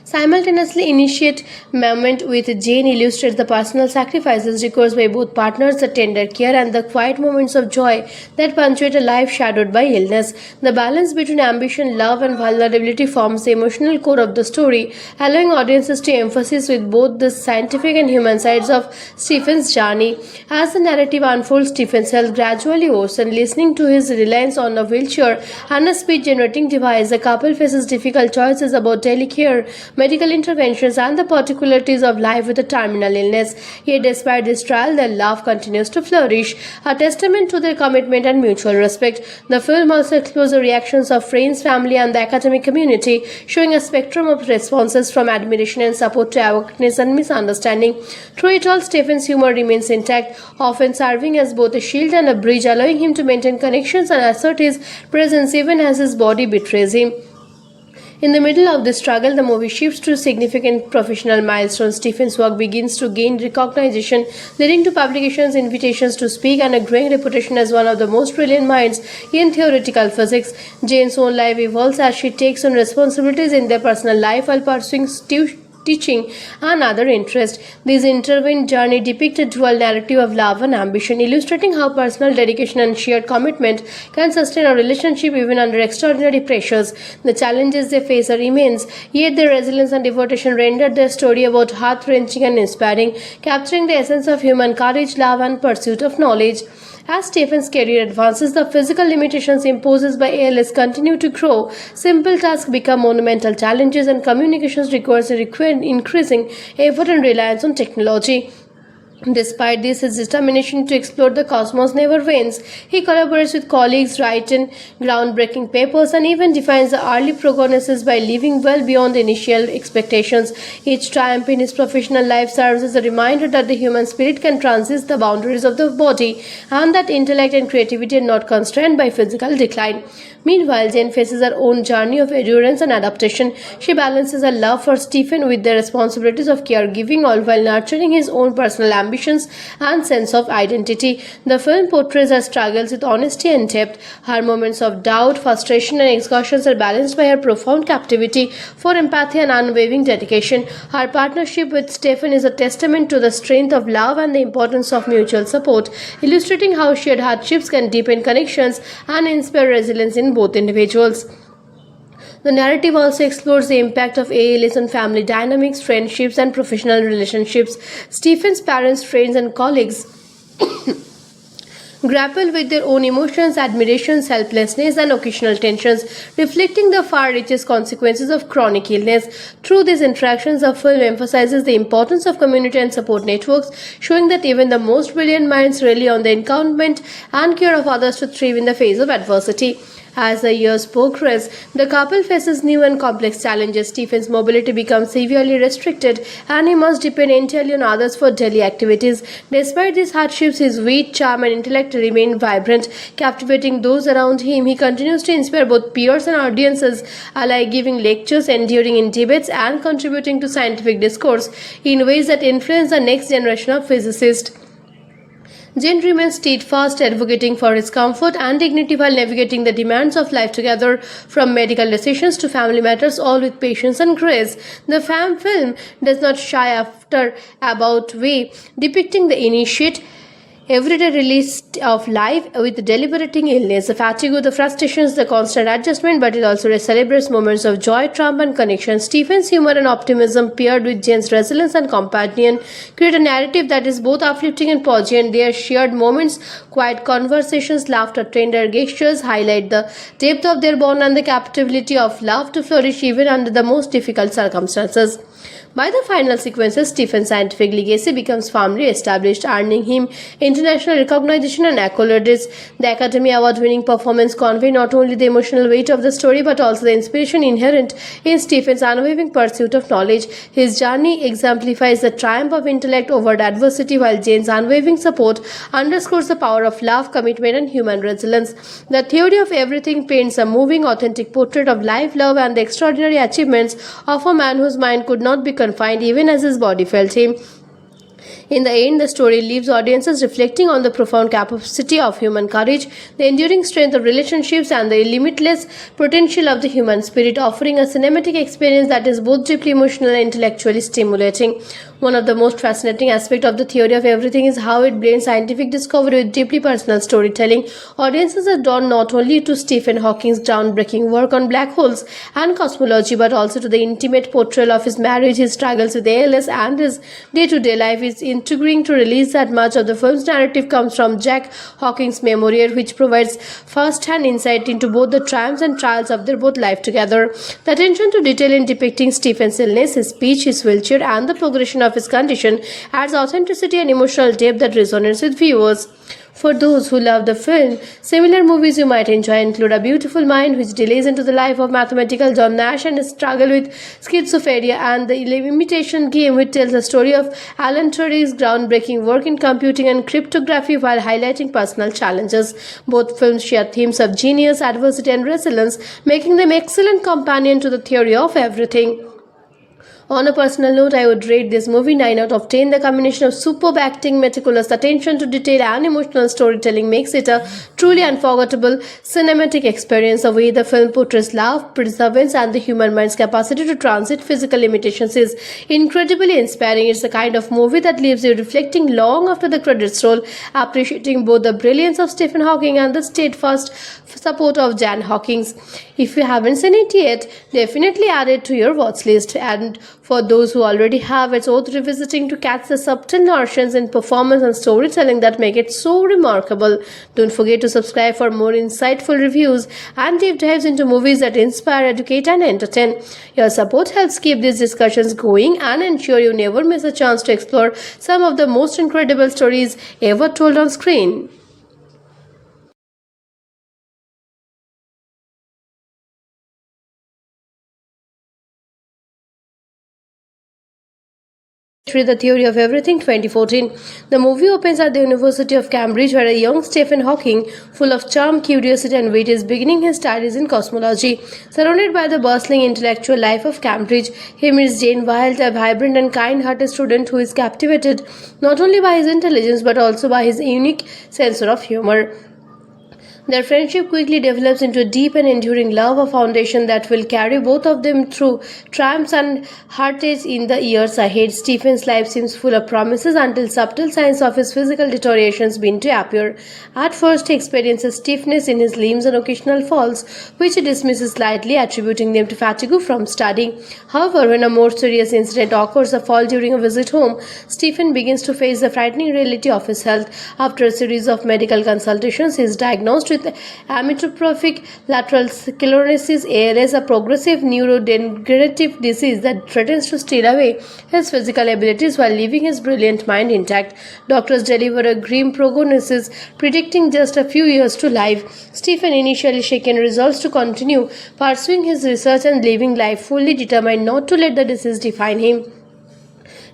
Simultaneously, initiate moment with Jane illustrates the personal sacrifices required by both partners, the tender care and the quiet moments of joy that punctuate a life shadowed by illness. The balance between ambition, love, and vulnerability forms the emotional core of the story, allowing audiences to emphasize with both the scientific and human sides of Stephen's journey. As the narrative unfolds, Stephen's health gradually worsens. Listening to his reliance on a wheelchair and a speech-generating device, the couple faces difficult choices about daily care, medical interventions, and the particularities of life with a terminal illness. Yet despite this trial, their love continues to flourish, a testament to their commitment and mutual respect. The film also explores the reactions of friends, family, and the academic community, showing a spectrum of responses from admiration and support to awareness and misunderstanding. Through it all, Stephen's humor remains intact, often serving as both a shield and a bridge, allowing him to maintain connections and assert his presence even as his body betrays him. In the middle of this struggle, the movie shifts to significant professional milestones. Stephen's work begins to gain recognition, leading to publications, invitations to speak, and a growing reputation as one of the most brilliant minds in theoretical physics. Jane's own life evolves as she takes on responsibilities in their personal life while pursuing teaching and other interests. This intertwined journey depicts a dual narrative of love and ambition, illustrating how personal dedication and shared commitment can sustain a relationship even under extraordinary pressures. The challenges they face are immense, yet their resilience and devotion render their story both heart-wrenching and inspiring, capturing the essence of human courage, love, and pursuit of knowledge. As Stephen's career advances, the physical limitations imposed by ALS continue to grow. Simple tasks become monumental challenges, and communications requires increasing effort and reliance on technology. Despite this, his determination to explore the cosmos never wanes. He collaborates with colleagues, writes in groundbreaking papers, and even defines the early prognosis by living well beyond initial expectations. Each triumph in his professional life serves as a reminder that the human spirit can transcend the boundaries of the body, and that intellect and creativity are not constrained by physical decline. Meanwhile, Jane faces her own journey of endurance and adaptation. She balances her love for Stephen with the responsibilities of caregiving, all while nurturing his own personal ambitions and sense of identity. The film portrays her struggles with honesty and depth. Her moments of doubt, frustration, and exhaustion are balanced by her profound captivity for empathy and unwavering dedication. Her partnership with Stephen is a testament to the strength of love and the importance of mutual support, illustrating how shared hardships can deepen connections and inspire resilience in both individuals. The narrative also explores the impact of ALS on family dynamics, friendships, and professional relationships. Stephen's parents, friends, and colleagues grapple with their own emotions, admirations, helplessness, and occasional tensions, reflecting the far-reaching consequences of chronic illness. Through these interactions, the film emphasizes the importance of community and support networks, showing that even the most brilliant minds rely on the encouragement and care of others to thrive in the face of adversity. As the years progress, the couple faces new and complex challenges. Stephen's mobility becomes severely restricted, and he must depend entirely on others for daily activities. Despite these hardships, his wit, charm, and intellect remain vibrant, captivating those around him. He continues to inspire both peers and audiences alike, giving lectures, enduring in debates, and contributing to scientific discourse in ways that influence the next generation of physicists. Jane remains steadfast, advocating for his comfort and dignity while navigating the demands of life together, from medical decisions to family matters, all with patience and grace. The film does not shy after about way, depicting the initiate everyday release of life with deliberating illness, the fatigue, the frustrations, the constant adjustment, but it also celebrates moments of joy, triumph, and connection. Stephen's humor and optimism, paired with Jane's resilience and compassion, create a narrative that is both uplifting and poignant. Their shared moments, quiet conversations, laughter, tender gestures highlight the depth of their bond and the capability of love to flourish even under the most difficult circumstances. By the final sequences, Stephen's scientific legacy becomes firmly established, earning him international recognition and accolades. The Academy Award-winning performance conveys not only the emotional weight of the story but also the inspiration inherent in Stephen's unwavering pursuit of knowledge. His journey exemplifies the triumph of intellect over adversity, while Jane's unwavering support underscores the power of love, commitment, and human resilience. The Theory of Everything paints a moving, authentic portrait of life, love, and the extraordinary achievements of a man whose mind could not be confined even as his body felt him. In the end, the story leaves audiences reflecting on the profound capacity of human courage, the enduring strength of relationships, and the limitless potential of the human spirit, offering a cinematic experience that is both deeply emotional and intellectually stimulating. One of the most fascinating aspects of the Theory of Everything is how it blends scientific discovery with deeply personal storytelling. Audiences are drawn not only to Stephen Hawking's groundbreaking work on black holes and cosmology, but also to the intimate portrayal of his marriage, his struggles with ALS, and his day-to-day life. Is intriguing to release that much of the film's narrative comes from Jack Hawking's memoir, which provides first-hand insight into both the triumphs and trials of their both life together. The attention to detail in depicting Stephen's illness, his speech, his wheelchair, and the progression of his condition adds authenticity and emotional depth that resonates with viewers. For those who love the film, similar movies you might enjoy include A Beautiful Mind, which delays into the life of mathematical John Nash and his struggle with schizophrenia, and The Imitation Game, which tells the story of Alan Turing's groundbreaking work in computing and cryptography while highlighting personal challenges. Both films share themes of genius, adversity, and resilience, making them excellent companion to the Theory of Everything. On a personal note, I would rate this movie 9 out of 10. The combination of superb acting, meticulous attention to detail, and emotional storytelling makes it a truly unforgettable cinematic experience. The way the film portrays love, perseverance, and the human mind's capacity to transit physical limitations is incredibly inspiring. It's the kind of movie that leaves you reflecting long after the credits roll, appreciating both the brilliance of Stephen Hawking and the steadfast support of Jan Hawkins. If you haven't seen it yet, definitely add it to your watch list. And for for those who already have. It's worth revisiting to catch the subtle nuances in performance and storytelling that make it so remarkable. Don't forget to subscribe for more insightful reviews and deep dives into movies that inspire, educate, and entertain. Your support helps keep these discussions going and ensure you never miss a chance to explore some of the most incredible stories ever told on screen. The Theory of Everything 2014. The movie opens at the University of Cambridge, where a young Stephen Hawking, full of charm, curiosity, and wit, is beginning his studies in cosmology. Surrounded by the bustling intellectual life of Cambridge, he meets Jane Wilde, a vibrant and kind-hearted student who is captivated not only by his intelligence but also by his unique sense of humor. Their friendship quickly develops into a deep and enduring love, a foundation that will carry both of them through triumphs and heartaches in the years ahead. Stephen's life seems full of promises until subtle signs of his physical deterioration begin to appear. At first, he experiences stiffness in his limbs and occasional falls, which he dismisses lightly, attributing them to fatigue from studying. However, when a more serious incident occurs, a fall during a visit home, Stephen begins to face the frightening reality of his health. After a series of medical consultations, he is diagnosed with amyotrophic lateral sclerosis (ALS), a progressive neurodegenerative disease that threatens to steal away his physical abilities while leaving his brilliant mind intact. Doctors deliver a grim prognosis, predicting just a few years to life. Stephen, initially shaken, resolves to continue pursuing his research and living life fully determined not to let the disease define him.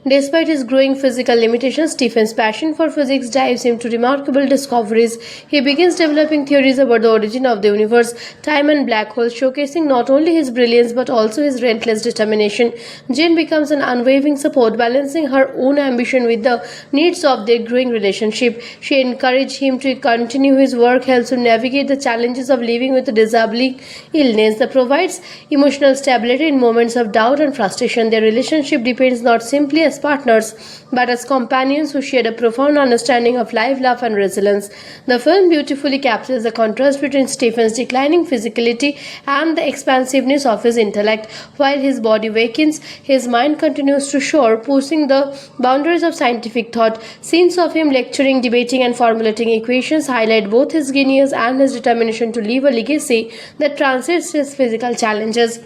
Despite his growing physical limitations, Stephen's passion for physics drives him to remarkable discoveries. He begins developing theories about the origin of the universe, time, and black holes, showcasing not only his brilliance but also his relentless determination. Jane becomes an unwavering support, balancing her own ambition with the needs of their growing relationship. She encourages him to continue his work, helps him navigate the challenges of living with a disabling illness that provides emotional stability in moments of doubt and frustration. Their relationship depends not simply as partners but as companions who share a profound understanding of life, love, and resilience. The film beautifully captures the contrast between Stephen's declining physicality and the expansiveness of his intellect. While his body wakens, his mind continues to soar, pushing the boundaries of scientific thought. Scenes of him lecturing, debating, and formulating equations highlight both his genius and his determination to leave a legacy that transcends his physical challenges.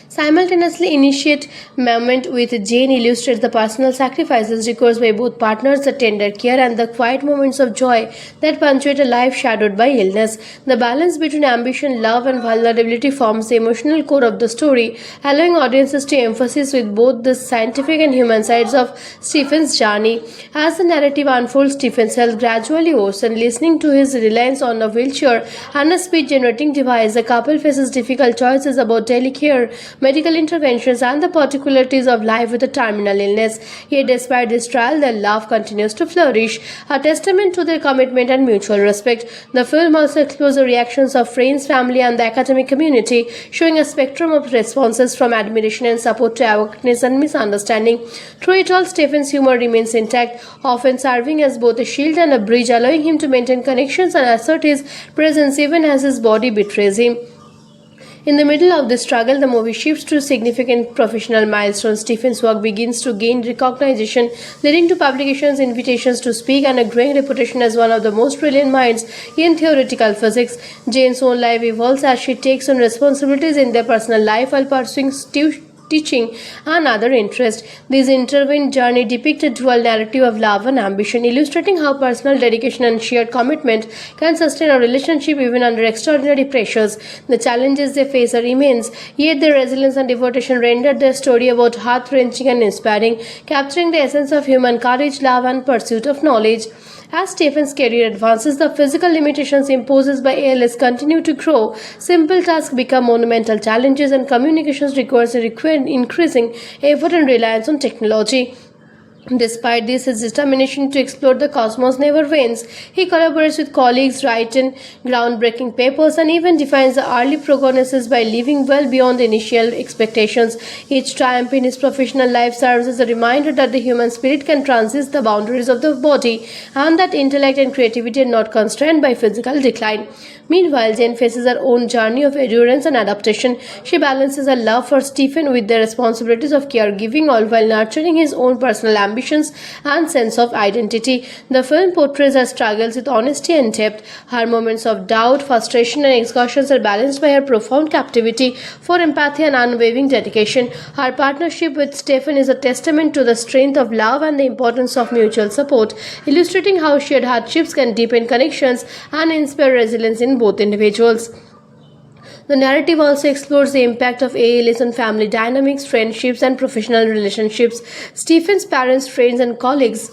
Simultaneously, initiate moment with Jane illustrates the personal sacrifices required by both partners, the tender care and the quiet moments of joy that punctuate a life shadowed by illness. The balance between ambition, love, and vulnerability forms the emotional core of the story, allowing audiences to emphasize with both the scientific and human sides of Stephen's journey. As the narrative unfolds, Stephen's health gradually worsens. Listening to his reliance on a wheelchair and a speech-generating device, the couple faces difficult choices about daily care, medical interventions, and the particularities of life with a terminal illness. Yet despite this trial, their love continues to flourish, a testament to their commitment and mutual respect. The film also explores the reactions of friends, family, and the academic community, showing a spectrum of responses from admiration and support to awareness and misunderstanding. Through it all, Stephen's humor remains intact, often serving as both a shield and a bridge, allowing him to maintain connections and assert his presence even as his body betrays him. In the middle of this struggle, the movie shifts to significant professional milestones. Stephen's work begins to gain recognition, leading to publications, invitations to speak, and a growing reputation as one of the most brilliant minds in theoretical physics. Jane's own life evolves as she takes on responsibilities in their personal life while pursuing teaching and other interests. This intertwined journey depicts a dual narrative of love and ambition, illustrating how personal dedication and shared commitment can sustain a relationship even under extraordinary pressures. The challenges they face are immense, yet their resilience and devotion render their story both heart-wrenching and inspiring, capturing the essence of human courage, love, and pursuit of knowledge. As Stephen's career advances, the physical limitations imposed by ALS continue to grow. Simple tasks become monumental challenges, and communications requires increasing effort and reliance on technology. Despite this, his determination to explore the cosmos never wanes. He collaborates with colleagues, writes in groundbreaking papers, and even defines the early prognosis by living well beyond the initial expectations. Each triumph in his professional life serves as a reminder that the human spirit can transcend the boundaries of the body and that intellect and creativity are not constrained by physical decline. Meanwhile, Jane faces her own journey of endurance and adaptation. She balances her love for Stephen with the responsibilities of caregiving, all while nurturing his own personal ambitions and sense of identity. The film portrays her struggles with honesty and depth. Her moments of doubt, frustration, and exhaustion are balanced by her profound captivity for empathy and unwavering dedication. Her partnership with Stephen is a testament to the strength of love and the importance of mutual support, illustrating how shared hardships can deepen connections and inspire resilience in both individuals. The narrative also explores the impact of ALS on family dynamics, friendships, and professional relationships. Stephen's parents, friends, and colleagues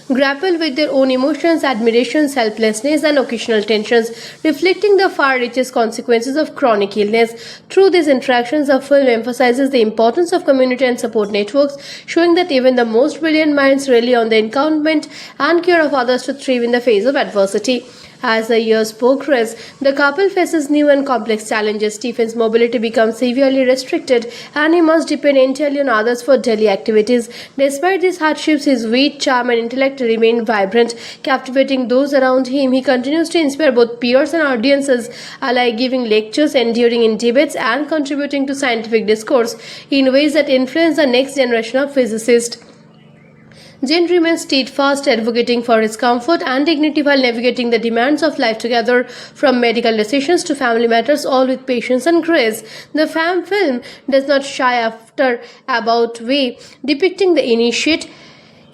grapple with their own emotions, admirations, helplessness, and occasional tensions, reflecting the far-reaching consequences of chronic illness. Through these interactions, the film emphasizes the importance of community and support networks, showing that even the most brilliant minds rely on the encouragement and care of others to thrive in the face of adversity. As the years progress, the couple faces new and complex challenges. Stephen's mobility becomes severely restricted and he must depend entirely on others for daily activities. Despite these hardships, his wit, charm, and intellect remain vibrant, captivating those around him. He continues to inspire both peers and audiences alike, giving lectures, enduring in debates, and contributing to scientific discourse in ways that influence the next generation of physicists. Jane remains steadfast, advocating for his comfort and dignity while navigating the demands of life together, from medical decisions to family matters, all with patience and grace. The film does not shy after about way, depicting the initiate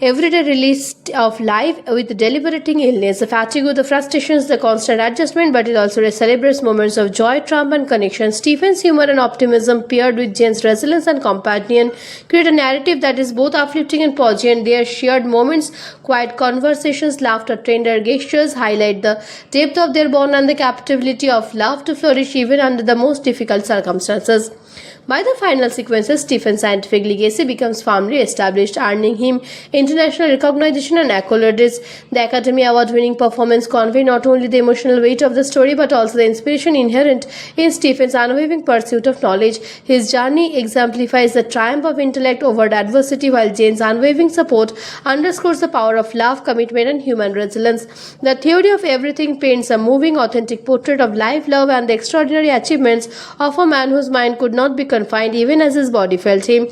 everyday release of life with deliberating illness, the fatigue, the frustrations, the constant adjustment, but it also celebrates moments of joy, triumph, and connection. Stephen's humor and optimism, paired with Jane's resilience and companion, create a narrative that is both uplifting and poignant. Their shared moments, quiet conversations, laughter, tender gestures highlight the depth of their bond and the capability of love to flourish even under the most difficult circumstances. By the final sequences, Stephen's scientific legacy becomes firmly established, earning him international recognition and accolades. The Academy Award-winning performance conveys not only the emotional weight of the story but also the inspiration inherent in Stephen's unwavering pursuit of knowledge. His journey exemplifies the triumph of intellect over adversity, while Jane's unwavering support underscores the power of love, commitment, and human resilience. The Theory of Everything paints a moving, authentic portrait of life, love, and the extraordinary achievements of a man whose mind could not be confined even as his body felt him.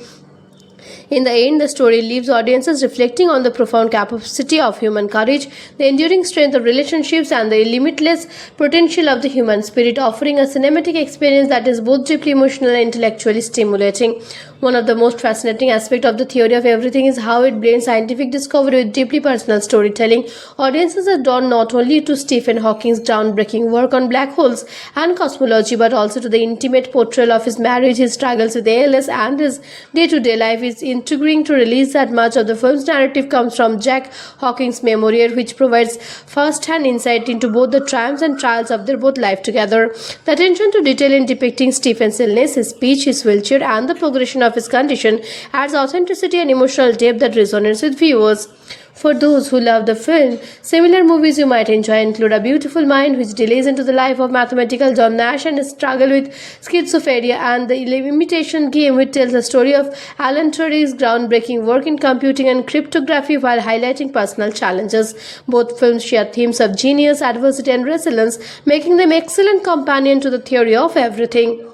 In the end, the story leaves audiences reflecting on the profound capacity of human courage, the enduring strength of relationships, and the limitless potential of the human spirit, offering a cinematic experience that is both deeply emotional and intellectually stimulating. One of the most fascinating aspects of the Theory of Everything is how it blends scientific discovery with deeply personal storytelling. Audiences are drawn not only to Stephen Hawking's groundbreaking work on black holes and cosmology, but also to the intimate portrayal of his marriage, his struggles with ALS, and his day-to-day life. Is intriguing to release that much of the film's narrative comes from Jack Hawking's memoir, which provides first-hand insight into both the triumphs and trials of their both life together. The attention to detail in depicting Stephen's illness, his speech, his wheelchair, and the progression of his condition adds authenticity and emotional depth that resonates with viewers. For those who love the film, similar movies you might enjoy include A Beautiful Mind, which delays into the life of mathematical John Nash and his struggle with schizophrenia, and The Imitation Game, which tells the story of Alan Turing's groundbreaking work in computing and cryptography while highlighting personal challenges. Both films share themes of genius, adversity, and resilience, making them excellent companion to the Theory of Everything.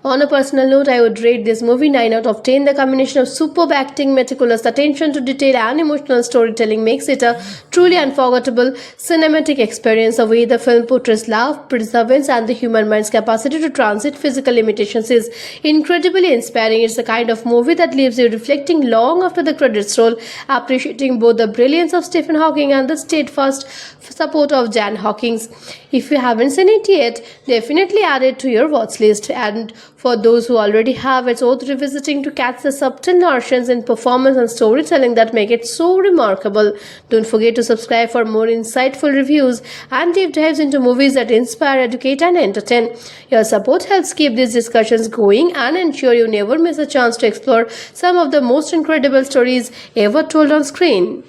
On a personal note, I would rate this movie 9 out of 10. The combination of superb acting, meticulous attention to detail, and emotional storytelling makes it a truly unforgettable cinematic experience. The way the film portrays love, perseverance, and the human mind's capacity to transit physical limitations is incredibly inspiring. It's the kind of movie that leaves you reflecting long after the credits roll, appreciating both the brilliance of Stephen Hawking and the steadfast support of Jan Hawkins. If you haven't seen it yet, definitely add it to your watch list. And for those who already have. It's worth revisiting to catch the subtle nuances in performance and storytelling that make it so remarkable. Don't forget to subscribe for more insightful reviews and deep dives into movies that inspire, educate, and entertain. Your support helps keep these discussions going and ensure you never miss a chance to explore some of the most incredible stories ever told on screen.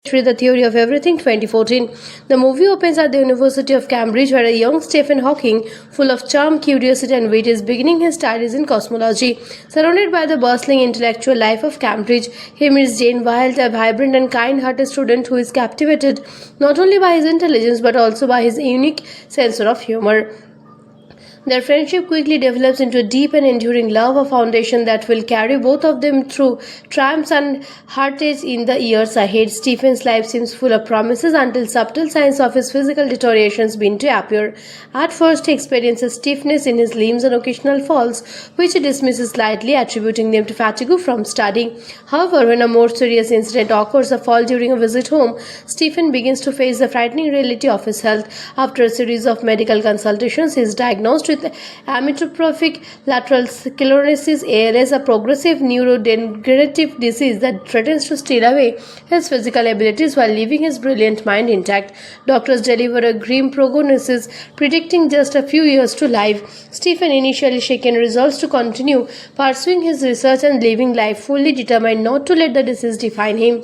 The Theory of Everything 2014. The movie opens at the University of Cambridge, where a young Stephen Hawking, full of charm, curiosity, and wit, is beginning his studies in cosmology. Surrounded by the bustling intellectual life of Cambridge, he meets Jane Wilde, a vibrant and kind-hearted student who is captivated not only by his intelligence but also by his unique sense of humor. Their friendship quickly develops into a deep and enduring love, a foundation that will carry both of them through triumphs and heartaches in the years ahead. Stephen's life seems full of promises until subtle signs of his physical deterioration begin to appear. At first, he experiences stiffness in his limbs and occasional falls, which he dismisses lightly, attributing them to fatigue from studying. However, when a more serious incident occurs, a fall during a visit home, Stephen begins to face the frightening reality of his health. After a series of medical consultations, he is diagnosed with amyotrophic lateral sclerosis (ALS), a progressive neurodegenerative disease that threatens to steal away his physical abilities while leaving his brilliant mind intact. Doctors deliver a grim prognosis, predicting just a few years to life. Stephen, initially shaken, resolves to continue pursuing his research and living life fully determined not to let the disease define him.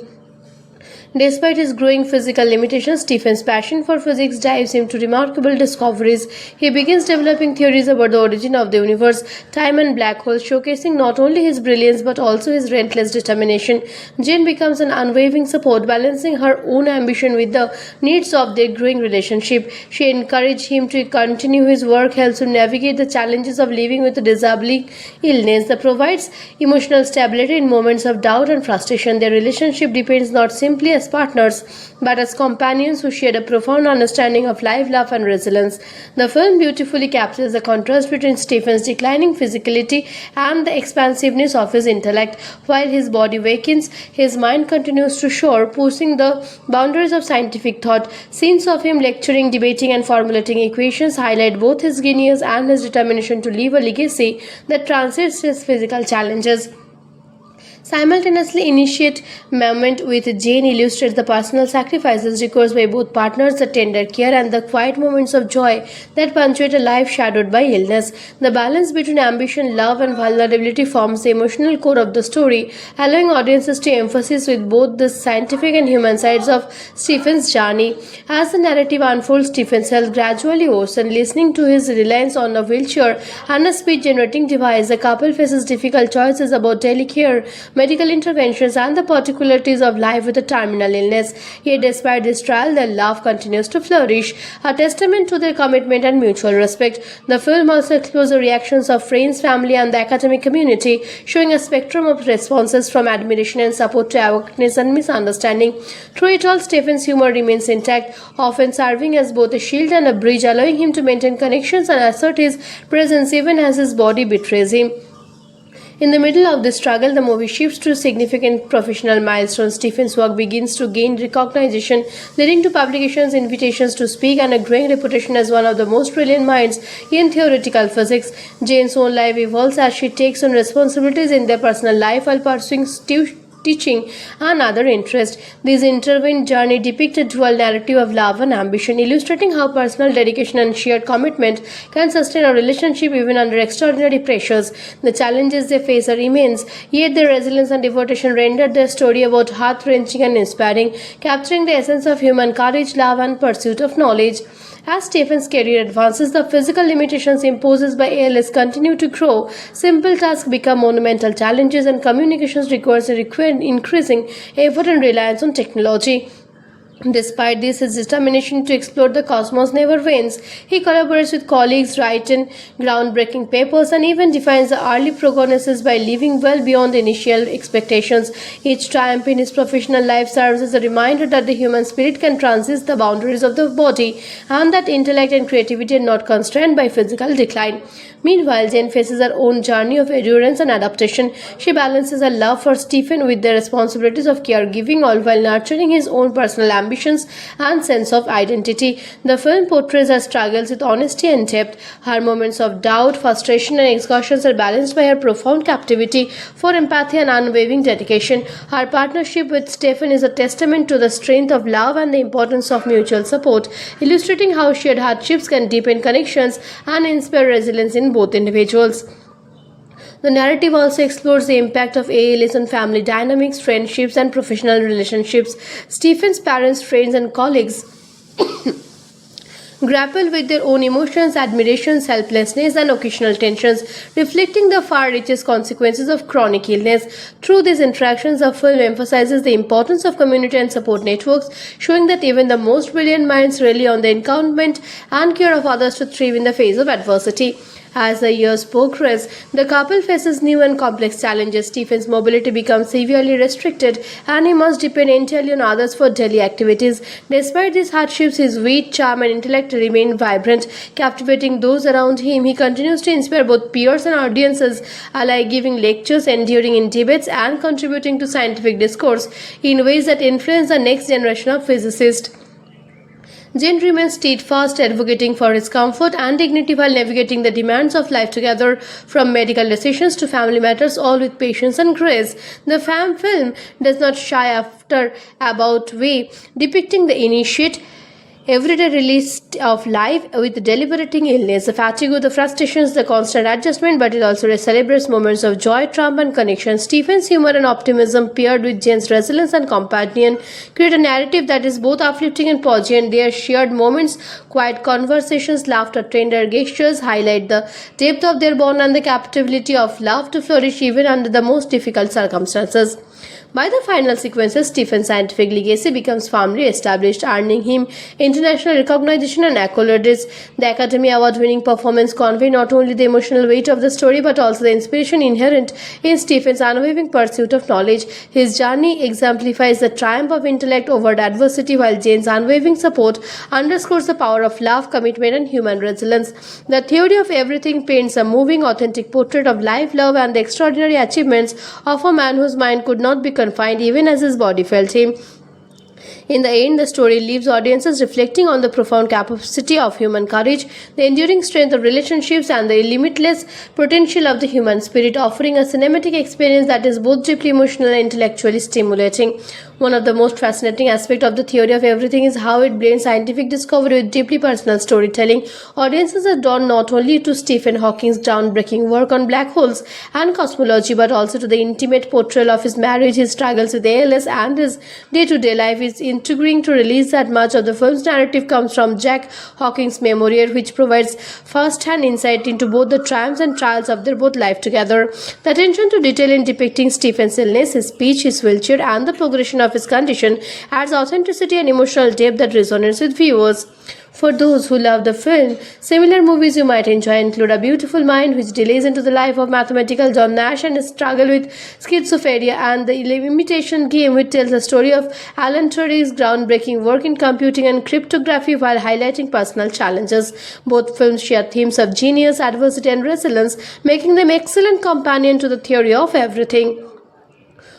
Despite his growing physical limitations, Stephen's passion for physics drives him to remarkable discoveries. He begins developing theories about the origin of the universe, time, and black holes, showcasing not only his brilliance but also his relentless determination. Jane becomes an unwavering support, balancing her own ambition with the needs of their growing relationship. She encourages him to continue his work, helps him navigate the challenges of living with a disabling illness that provides emotional stability in moments of doubt and frustration. Their relationship depends not simply as partners but as companions who share a profound understanding of life, love, and resilience. The film beautifully captures the contrast between Stephen's declining physicality and the expansiveness of his intellect. While his body wakens, his mind continues to soar, pushing the boundaries of scientific thought. Scenes of him lecturing, debating, and formulating equations highlight both his genius and his determination to leave a legacy that transcends his physical challenges. Simultaneously, initiate moment with Jane illustrates the personal sacrifices required by both partners, the tender care and the quiet moments of joy that punctuate a life shadowed by illness. The balance between ambition, love, and vulnerability forms the emotional core of the story, allowing audiences to emphasize with both the scientific and human sides of Stephen's journey. As the narrative unfolds, Stephen's health gradually worsens. Listening to his reliance on a wheelchair and a speech-generating device, the couple faces difficult choices about telecare, medical interventions, and the particularities of life with a terminal illness. Yet despite this trial, their love continues to flourish, a testament to their commitment and mutual respect. The film also explores the reactions of friends, family, and the academic community, showing a spectrum of responses from admiration and support to awareness and misunderstanding. Through it all, Stephen's humor remains intact, often serving as both a shield and a bridge, allowing him to maintain connections and assert his presence even as his body betrays him. In the middle of this struggle, the movie shifts to significant professional milestones. Stephen's work begins to gain recognition, leading to publications, invitations to speak, and a growing reputation as one of the most brilliant minds in theoretical physics. Jane's own life evolves as she takes on responsibilities in their personal life while pursuing teaching and other interests. This intertwined journey depicts a dual narrative of love and ambition, illustrating how personal dedication and shared commitment can sustain a relationship even under extraordinary pressures. The challenges they face are immense, yet their resilience and devotion render their story about heart-wrenching and inspiring, capturing the essence of human courage, love, and pursuit of knowledge. As Stephen's career advances, the physical limitations imposed by ALS continue to grow. Simple tasks become monumental challenges, and communications requires increasing effort and reliance on technology. Despite this, his determination to explore the cosmos never wanes. He collaborates with colleagues, writes in groundbreaking papers, and even defines the early prognosis by living well beyond initial expectations. Each triumph in his professional life serves as a reminder that the human spirit can transcend the boundaries of the body, and that intellect and creativity are not constrained by physical decline. Meanwhile, Jane faces her own journey of endurance and adaptation. She balances her love for Stephen with the responsibilities of caregiving, all while nurturing his own personal ambitions and sense of identity. The film portrays her struggles with honesty and depth. Her moments of doubt, frustration, and exhaustion are balanced by her profound captivity for empathy and unwavering dedication. Her partnership with Stephen is a testament to the strength of love and the importance of mutual support, illustrating how shared hardships can deepen connections and inspire resilience in both individuals. The narrative also explores the impact of ALS on family dynamics, friendships, and professional relationships. Stephen's parents, friends, and colleagues grapple with their own emotions, admirations, helplessness, and occasional tensions, reflecting the far-reaching consequences of chronic illness. Through these interactions, the film emphasizes the importance of community and support networks, showing that even the most brilliant minds rely on the encouragement and care of others to thrive in the face of adversity. As the years progress, the couple faces new and complex challenges. Stephen's mobility becomes severely restricted, and he must depend entirely on others for daily activities. Despite these hardships, his wit, charm, and intellect remain vibrant, captivating those around him. He continues to inspire both peers and audiences alike, giving lectures, enduring in debates, and contributing to scientific discourse in ways that influence the next generation of physicists. Jane remains steadfast, advocating for his comfort and dignity while navigating the demands of life together, from medical decisions to family matters, all with patience and grace. The film does not shy after about way, depicting the initiate everyday release of life with deliberating illness, the fatigue, the frustrations, the constant adjustment, but it also celebrates moments of joy, triumph, and connection. Stephen's humor and optimism, paired with Jane's resilience and companion, create a narrative that is both uplifting and poignant. Their shared moments, quiet conversations, laughter, tender gestures highlight the depth of their bond and the capability of love to flourish even under the most difficult circumstances. By the final sequences, Stephen's scientific legacy becomes firmly established, earning him international recognition and accolades. The Academy Award-winning performance conveys not only the emotional weight of the story but also the inspiration inherent in Stephen's unwavering pursuit of knowledge. His journey exemplifies the triumph of intellect over adversity, while Jane's unwavering support underscores the power of love, commitment, and human resilience. The Theory of Everything paints a moving, authentic portrait of life, love, and the extraordinary achievements of a man whose mind could not be confined even as his body felt him. In the end, the story leaves audiences reflecting on the profound capacity of human courage, the enduring strength of relationships, and the limitless potential of the human spirit, offering a cinematic experience that is both deeply emotional and intellectually stimulating. One of the most fascinating aspects of the Theory of Everything is how it blends scientific discovery with deeply personal storytelling. Audiences are drawn not only to Stephen Hawking's groundbreaking work on black holes and cosmology, but also to the intimate portrayal of his marriage, his struggles with ALS, and his day-to-day life. Is intriguing to release that much of the film's narrative comes from Jack Hawking's memoir, which provides first-hand insight into both the triumphs and trials of their both life together. The attention to detail in depicting Stephen's illness, his speech, his wheelchair, and the progression of his condition adds authenticity and emotional depth that resonates with viewers. For those who love the film, similar movies you might enjoy include A Beautiful Mind, which delays into the life of mathematical John Nash and his struggle with schizophrenia, and The Imitation Game, which tells the story of Alan Turing's groundbreaking work in computing and cryptography while highlighting personal challenges. Both films share themes of genius, adversity, and resilience, making them excellent companion to the Theory of Everything.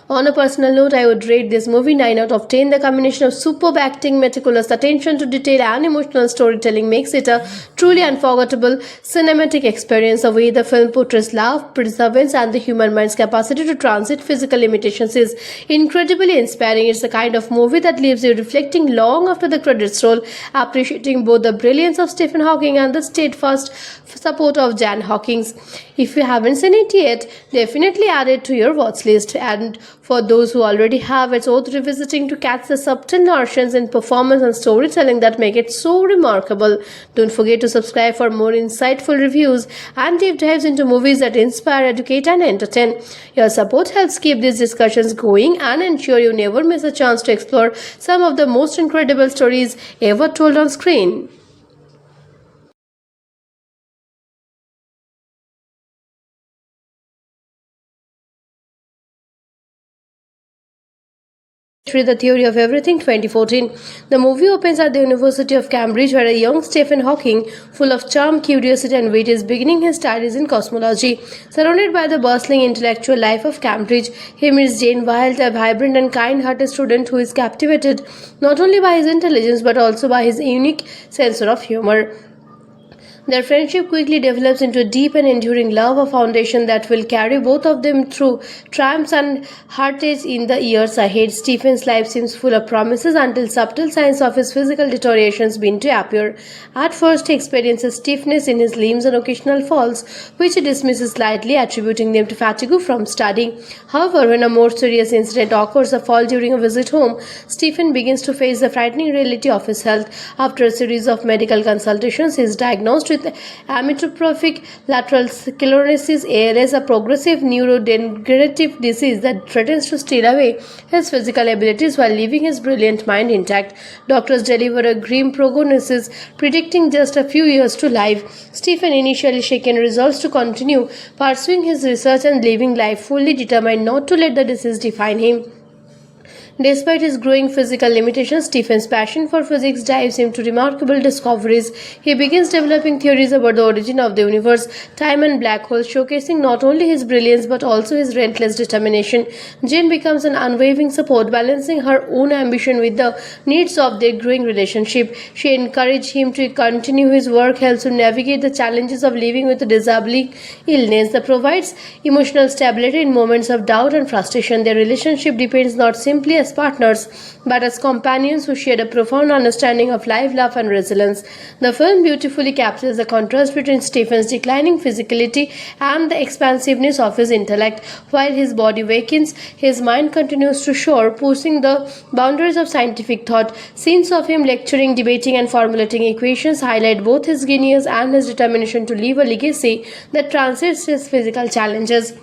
On a personal note, I would rate this movie 9 out of 10. The combination of superb acting, meticulous attention to detail, and emotional storytelling makes it a truly unforgettable cinematic experience. The way the film portrays love, perseverance, and the human mind's capacity to transit physical limitations is incredibly inspiring. It's the kind of movie that leaves you reflecting long after the credits roll, appreciating both the brilliance of Stephen Hawking and the steadfast support of Jan Hawkins. If you haven't seen it yet, definitely add it to your watch list. And for those who already have. It's worth revisiting to catch the subtle nuances in performance and storytelling that make it so remarkable. Don't forget to subscribe for more insightful reviews and deep dives into movies that inspire, educate, and entertain. Your support helps keep these discussions going and ensure you never miss a chance to explore some of the most incredible stories ever told on screen. The Theory of Everything 2014. The movie opens at the University of Cambridge, where a young Stephen Hawking, full of charm, curiosity, and wit, is beginning his studies in cosmology. Surrounded by the bustling intellectual life of Cambridge, he meets Jane Wilde, a vibrant and kind-hearted student who is captivated not only by his intelligence but also by his unique sense of humor. Their friendship quickly develops into a deep and enduring love, a foundation that will carry both of them through triumphs and heartaches in the years ahead. Stephen's life seems full of promises until subtle signs of his physical deterioration begin to appear. At first, he experiences stiffness in his limbs and occasional falls, which he dismisses lightly, attributing them to fatigue from studying. However, when a more serious incident occurs, a fall during a visit home, Stephen begins to face the frightening reality of his health. After a series of medical consultations, he is diagnosed with amyotrophic lateral sclerosis (ALS), a progressive neurodegenerative disease that threatens to steal away his physical abilities while leaving his brilliant mind intact. Doctors deliver a grim prognosis, predicting just a few years to life. Stephen, initially shaken, resolves to continue pursuing his research and living life fully determined not to let the disease define him. Despite his growing physical limitations, Stephen's passion for physics drives him to remarkable discoveries. He begins developing theories about the origin of the universe, time, and black holes, showcasing not only his brilliance but also his relentless determination. Jane becomes an unwavering support, balancing her own ambition with the needs of their growing relationship. She encourages him to continue his work, helps him navigate the challenges of living with a disabling illness that provides emotional stability in moments of doubt and frustration. Their relationship depends not simply as partners but as companions who share a profound understanding of life, love, and resilience. The film beautifully captures the contrast between Stephen's declining physicality and the expansiveness of his intellect. While his body wakens, his mind continues to soar, pushing the boundaries of scientific thought. Scenes of him lecturing, debating, and formulating equations highlight both his genius and his determination to leave a legacy that transcends his physical challenges.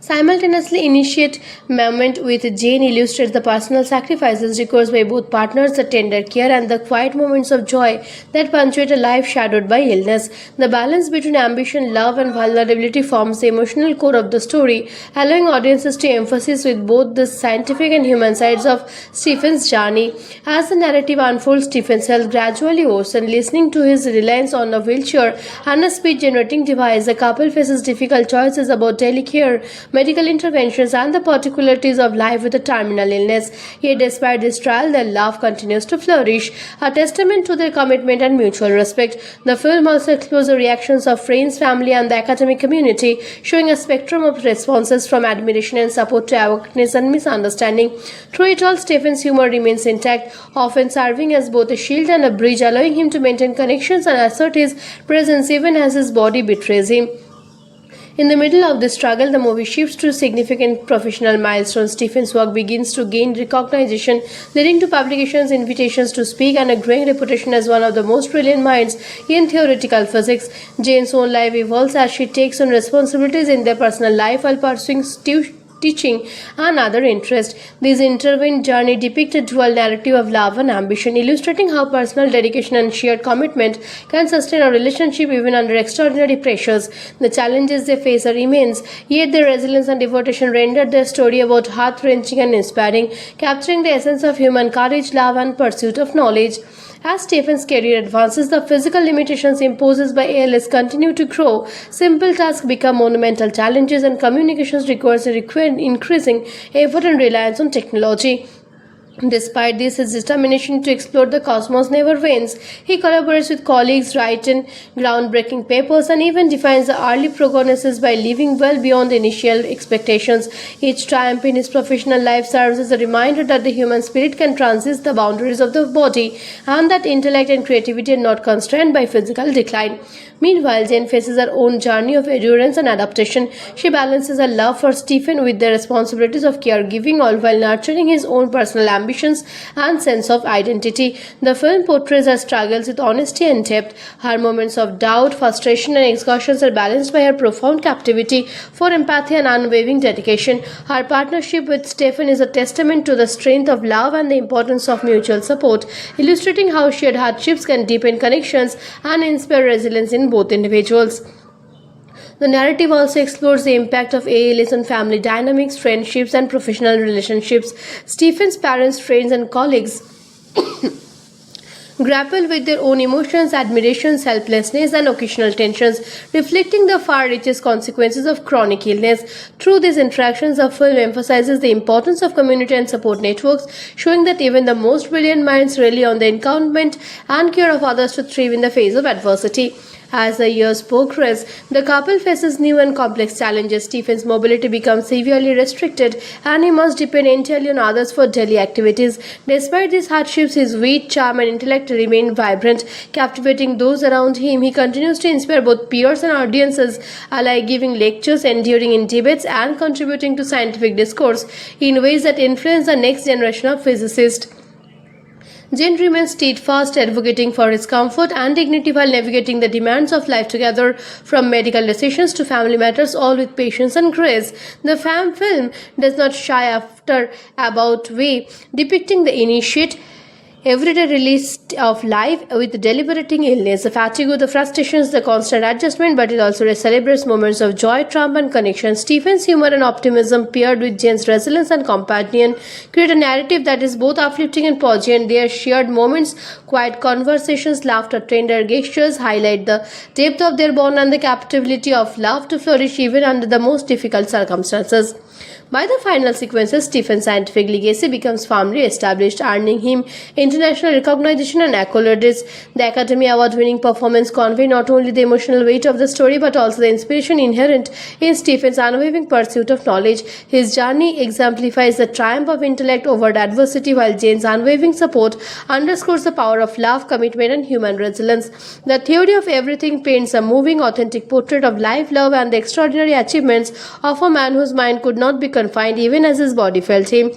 Simultaneously, initiate moment with Jane illustrates the personal sacrifices required by both partners, the tender care and the quiet moments of joy that punctuate a life shadowed by illness. The balance between ambition, love, and vulnerability forms the emotional core of the story, allowing audiences to emphasize with both the scientific and human sides of Stephen's journey. As the narrative unfolds, Stephen's health gradually worsens. Listening to his reliance on a wheelchair and a speech-generating device, the couple faces difficult choices about daily care, medical interventions, and the particularities of life with a terminal illness. Yet despite this trial, their love continues to flourish, a testament to their commitment and mutual respect. The film also explores the reactions of friends, family, and the academic community, showing a spectrum of responses from admiration and support to awareness and misunderstanding. Through it all, Stephen's humor remains intact, often serving as both a shield and a bridge, allowing him to maintain connections and assert his presence even as his body betrays him. In the middle of this struggle, the movie shifts to significant professional milestones. Stephen's work begins to gain recognition, leading to publications, invitations to speak, and a growing reputation as one of the most brilliant minds in theoretical physics. Jane's own life evolves as she takes on responsibilities in their personal life while pursuing teaching and other interests. This intertwined journey depicts a dual narrative of love and ambition, illustrating how personal dedication and shared commitment can sustain a relationship even under extraordinary pressures. The challenges they face are immense, yet their resilience and devotion render their story both heart-wrenching and inspiring, capturing the essence of human courage, love, and pursuit of knowledge. As Stephen's career advances, the physical limitations imposed by ALS continue to grow. Simple tasks become monumental challenges, and communications requires increasing effort and reliance on technology. Despite this, his determination to explore the cosmos never wanes. He collaborates with colleagues, writes in groundbreaking papers, and even defines the early prognosis by living well beyond initial expectations. Each triumph in his professional life serves as a reminder that the human spirit can transcend the boundaries of the body, and that intellect and creativity are not constrained by physical decline. Meanwhile, Jane faces her own journey of endurance and adaptation. She balances her love for Stephen with the responsibilities of caregiving, all while nurturing his own personal ambitions and sense of identity. The film portrays her struggles with honesty and depth. Her moments of doubt, frustration, and exhaustion are balanced by her profound captivity for empathy and unwavering dedication. Her partnership with Stephen is a testament to the strength of love and the importance of mutual support, illustrating how shared hardships can deepen connections and inspire resilience in both individuals. The narrative also explores the impact of ALS on family dynamics, friendships, and professional relationships. Stephen's parents, friends, and colleagues grapple with their own emotions, admirations, helplessness, and occasional tensions, reflecting the far-reaching consequences of chronic illness. Through these interactions, the film emphasizes the importance of community and support networks, showing that even the most brilliant minds rely on the encouragement and care of others to thrive in the face of adversity. As the years progress, the couple faces new and complex challenges. Stephen's mobility becomes severely restricted, and he must depend entirely on others for daily activities. Despite these hardships, his wit, charm, and intellect remain vibrant, captivating those around him. He continues to inspire both peers and audiences alike, giving lectures, enduring in debates, and contributing to scientific discourse in ways that influence the next generation of physicists. Jane remains steadfast, advocating for his comfort and dignity while navigating the demands of life together, from medical decisions to family matters, all with patience and grace. The film does not shy after about way, depicting the initiate everyday release of life with deliberating illness, the fatigue, the frustrations, the constant adjustment, but it also celebrates moments of joy, triumph, and connection. Stephen's humor and optimism, paired with Jane's resilience and compassion, create a narrative that is both uplifting and poignant. Their shared moments, quiet conversations, laughter, tender gestures highlight the depth of their bond and the capability of love to flourish even under the most difficult circumstances. By the final sequences, Stephen's scientific legacy becomes firmly established, earning him international recognition and accolades. The Academy Award-winning performance conveys not only the emotional weight of the story but also the inspiration inherent in Stephen's unwavering pursuit of knowledge. His journey exemplifies the triumph of intellect over adversity, while Jane's unwavering support underscores the power of love, commitment, and human resilience. The Theory of Everything paints a moving, authentic portrait of life, love, and the extraordinary achievements of a man whose mind could not be confined even as his body felt him.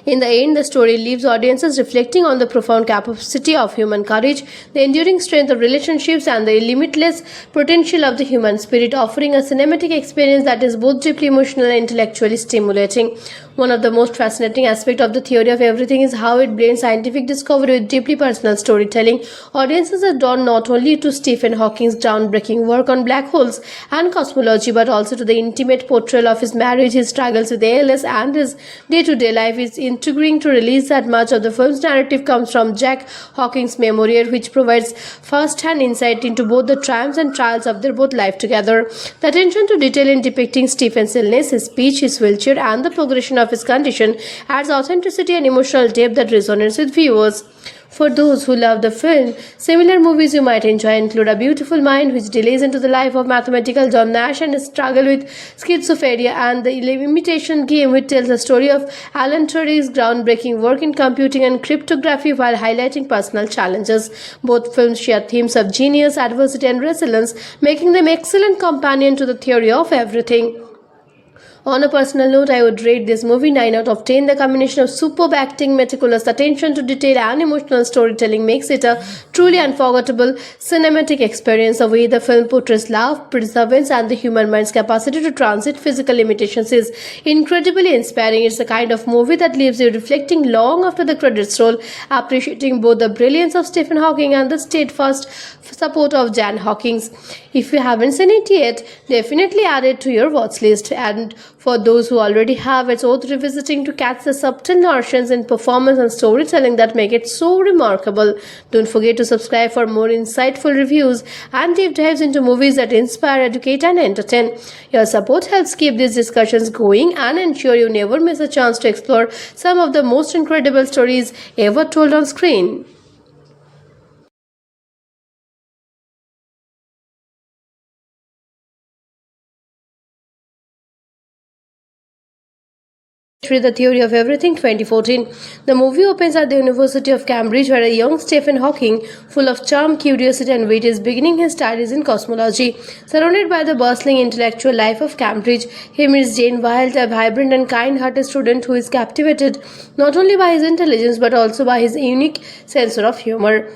In the end, the story leaves audiences reflecting on the profound capacity of human courage, the enduring strength of relationships, and the limitless potential of the human spirit, offering a cinematic experience that is both deeply emotional and intellectually stimulating. One of the most fascinating aspects of the Theory of Everything is how it blends scientific discovery with deeply personal storytelling. Audiences are drawn not only to Stephen Hawking's groundbreaking work on black holes and cosmology, but also to the intimate portrayal of his marriage, his struggles with ALS, and his day-to-day life. Is intriguing to release that much of the film's narrative comes from Jack Hawking's memoir, which provides first-hand insight into both the triumphs and trials of their both life together. The attention to detail in depicting Stephen's illness, his speech, his wheelchair, and the progression of his condition adds authenticity and emotional depth that resonates with viewers. For those who love the film, similar movies you might enjoy include A Beautiful Mind, which delays into the life of mathematical John Nash and his struggle with schizophrenia, and The Imitation Game, which tells the story of Alan Turing's groundbreaking work in computing and cryptography while highlighting personal challenges. Both films share themes of genius, adversity, and resilience, making them excellent companion to the Theory of Everything. On a personal note, I would rate this movie 9 out of 10. The combination of superb acting, meticulous attention to detail, and emotional storytelling makes it a truly unforgettable cinematic experience. The way the film portrays love, perseverance, and the human mind's capacity to transit physical limitations is incredibly inspiring. It's the kind of movie that leaves you reflecting long after the credits roll, appreciating both the brilliance of Stephen Hawking and the steadfast support of Jan Hawkins. If you haven't seen it yet, definitely add it to your watch list. And for those who already have. It's worth revisiting to catch the subtle nuances in performance and storytelling that make it so remarkable. Don't forget to subscribe for more insightful reviews and deep dives into movies that inspire, educate, and entertain. Your support helps keep these discussions going and ensure you never miss a chance to explore some of the most incredible stories ever told on screen. The Theory of Everything 2014. The movie opens at the University of Cambridge, where a young Stephen Hawking, full of charm, curiosity, and wit, is beginning his studies in cosmology. Surrounded by the bustling intellectual life of Cambridge, he meets Jane Wilde, a vibrant and kind-hearted student who is captivated not only by his intelligence but also by his unique sense of humor.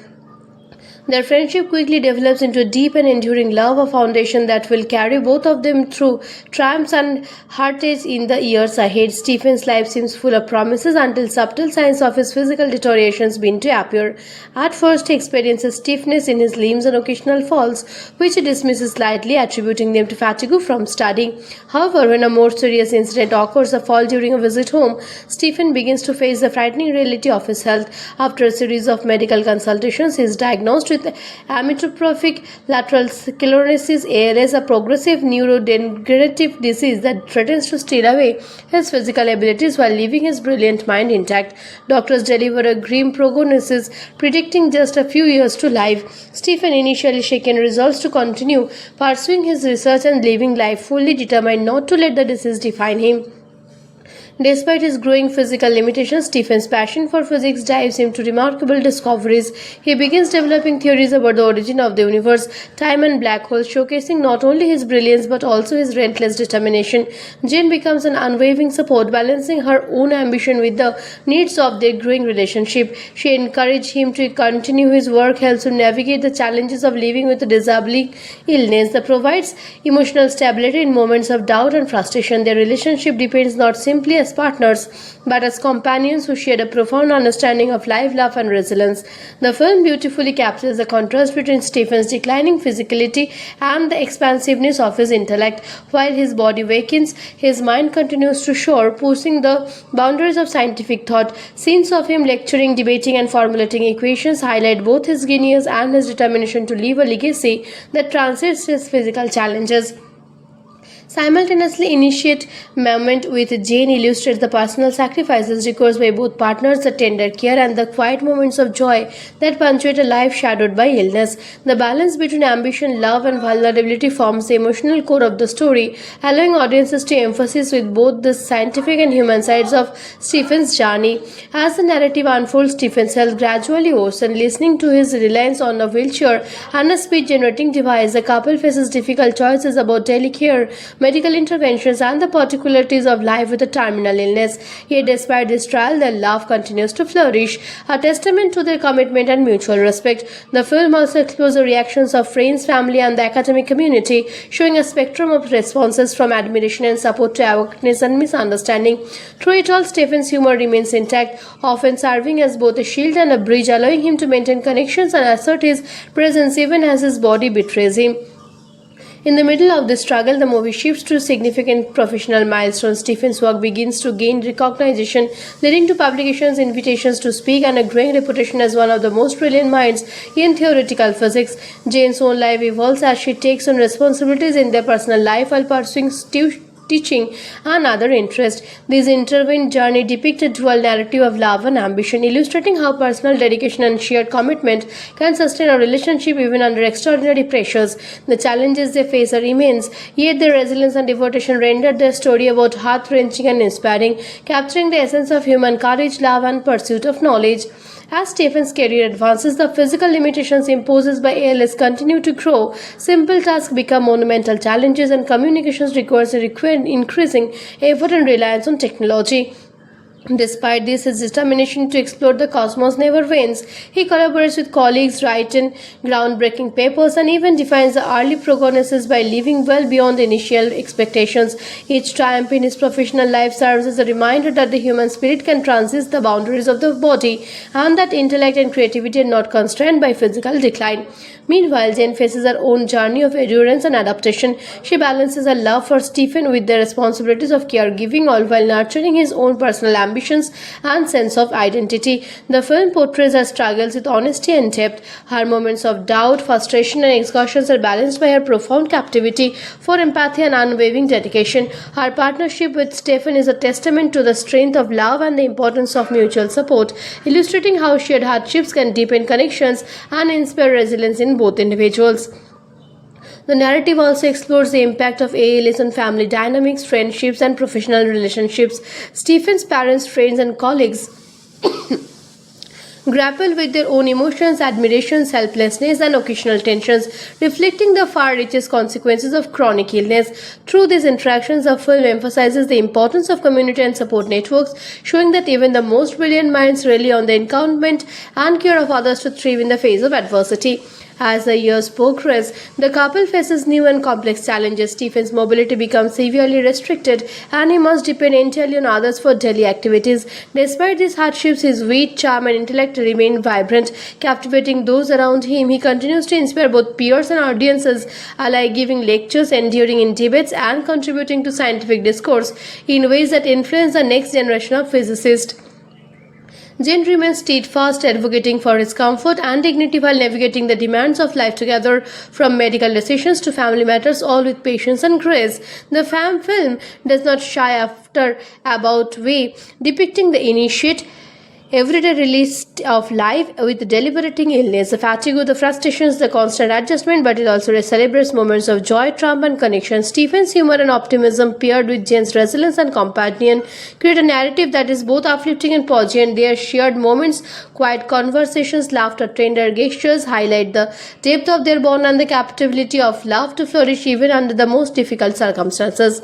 Their friendship quickly develops into a deep and enduring love, a foundation that will carry both of them through triumphs and heartaches in the years ahead. Stephen's life seems full of promises until subtle signs of his physical deterioration begin to appear. At first, he experiences stiffness in his limbs and occasional falls, which he dismisses lightly, attributing them to fatigue from studying. However, when a more serious incident occurs, a fall during a visit home, Stephen begins to face the frightening reality of his health. After a series of medical consultations, he is diagnosed with amyotrophic lateral sclerosis (ALS), a progressive neurodegenerative disease that threatens to steal away his physical abilities while leaving his brilliant mind intact. Doctors deliver a grim prognosis, predicting just a few years to life. Stephen, initially shaken, resolves to continue pursuing his research and living life fully determined not to let the disease define him. Despite his growing physical limitations, Stephen's passion for physics drives him to remarkable discoveries. He begins developing theories about the origin of the universe, time, and black holes, showcasing not only his brilliance but also his relentless determination. Jane becomes an unwavering support, balancing her own ambition with the needs of their growing relationship. She encourages him to continue his work, helps him navigate the challenges of living with a disabling illness that provides emotional stability in moments of doubt and frustration. Their relationship depends not simply as partners but as companions who share a profound understanding of life, love, and resilience. The film beautifully captures the contrast between Stephen's declining physicality and the expansiveness of his intellect. While his body wakens, his mind continues to soar, pushing the boundaries of scientific thought. Scenes of him lecturing, debating, and formulating equations highlight both his genius and his determination to leave a legacy that transcends his physical challenges. Simultaneously, initiate moment with Jane illustrates the personal sacrifices required by both partners, the tender care and the quiet moments of joy that punctuate a life shadowed by illness. The balance between ambition, love, and vulnerability forms the emotional core of the story, allowing audiences to emphasize with both the scientific and human sides of Stephen's journey. As the narrative unfolds, Stephen's health gradually worsens. Listening to his reliance on a wheelchair and a speech-generating device, the couple faces difficult choices about daily care, medical interventions, and the particularities of life with a terminal illness. Yet despite this trial, their love continues to flourish, a testament to their commitment and mutual respect. The film also explores the reactions of friends, family, and the academic community, showing a spectrum of responses from admiration and support to awareness and misunderstanding. Through it all, Stephen's humor remains intact, often serving as both a shield and a bridge, allowing him to maintain connections and assert his presence even as his body betrays him. In the middle of this struggle, the movie shifts to significant professional milestones. Stephen's work begins to gain recognition, leading to publications, invitations to speak, and a growing reputation as one of the most brilliant minds in theoretical physics. Jane's own life evolves as she takes on responsibilities in their personal life while pursuing teaching and other interests. This intertwined journey depicts a dual narrative of love and ambition, illustrating how personal dedication and shared commitment can sustain a relationship even under extraordinary pressures. The challenges they face are immense, yet their resilience and devotion render their story both heart-wrenching and inspiring, capturing the essence of human courage, love, and pursuit of knowledge. As Stephen's career advances, the physical limitations imposed by ALS continue to grow. Simple tasks become monumental challenges, and communications requires increasing effort and reliance on technology. Despite this, his determination to explore the cosmos never wanes. He collaborates with colleagues, writes in groundbreaking papers, and even defines the early prognosis by living well beyond the initial expectations. Each triumph in his professional life serves as a reminder that the human spirit can transcend the boundaries of the body and that intellect and creativity are not constrained by physical decline. Meanwhile, Jane faces her own journey of endurance and adaptation. She balances her love for Stephen with the responsibilities of caregiving, all while nurturing his own personal ambitions and sense of identity. The film portrays her struggles with honesty and depth. Her moments of doubt, frustration, and exhaustion are balanced by her profound captivity for empathy and unwavering dedication. Her partnership with Stephen is a testament to the strength of love and the importance of mutual support, illustrating how shared hardships can deepen connections and inspire resilience in both individuals. The narrative also explores the impact of ALS on family dynamics, friendships, and professional relationships. Stephen's parents, friends, and colleagues grapple with their own emotions, admirations, helplessness, and occasional tensions, reflecting the far-reaching consequences of chronic illness. Through these interactions, the film emphasizes the importance of community and support networks, showing that even the most brilliant minds rely on the encouragement and care of others to thrive in the face of adversity. As the years progress, the couple faces new and complex challenges. Stephen's mobility becomes severely restricted and he must depend entirely on others for daily activities. Despite these hardships, his wit, charm, and intellect remain vibrant, captivating those around him. He continues to inspire both peers and audiences alike, giving lectures, enduring in debates, and contributing to scientific discourse in ways that influence the next generation of physicists. Jane remains steadfast, advocating for his comfort and dignity while navigating the demands of life together, from medical decisions to family matters, all with patience and grace. The film does not shy after about way, depicting the initiate everyday release of life with deliberating illness, the fatigue, the frustrations, the constant adjustment, but it also celebrates moments of joy, triumph, and connection. Stephen's humor and optimism, paired with Jane's resilience and companion, create a narrative that is both uplifting and poignant. Their shared moments, quiet conversations, laughter, tender gestures highlight the depth of their bond and the capability of love to flourish even under the most difficult circumstances.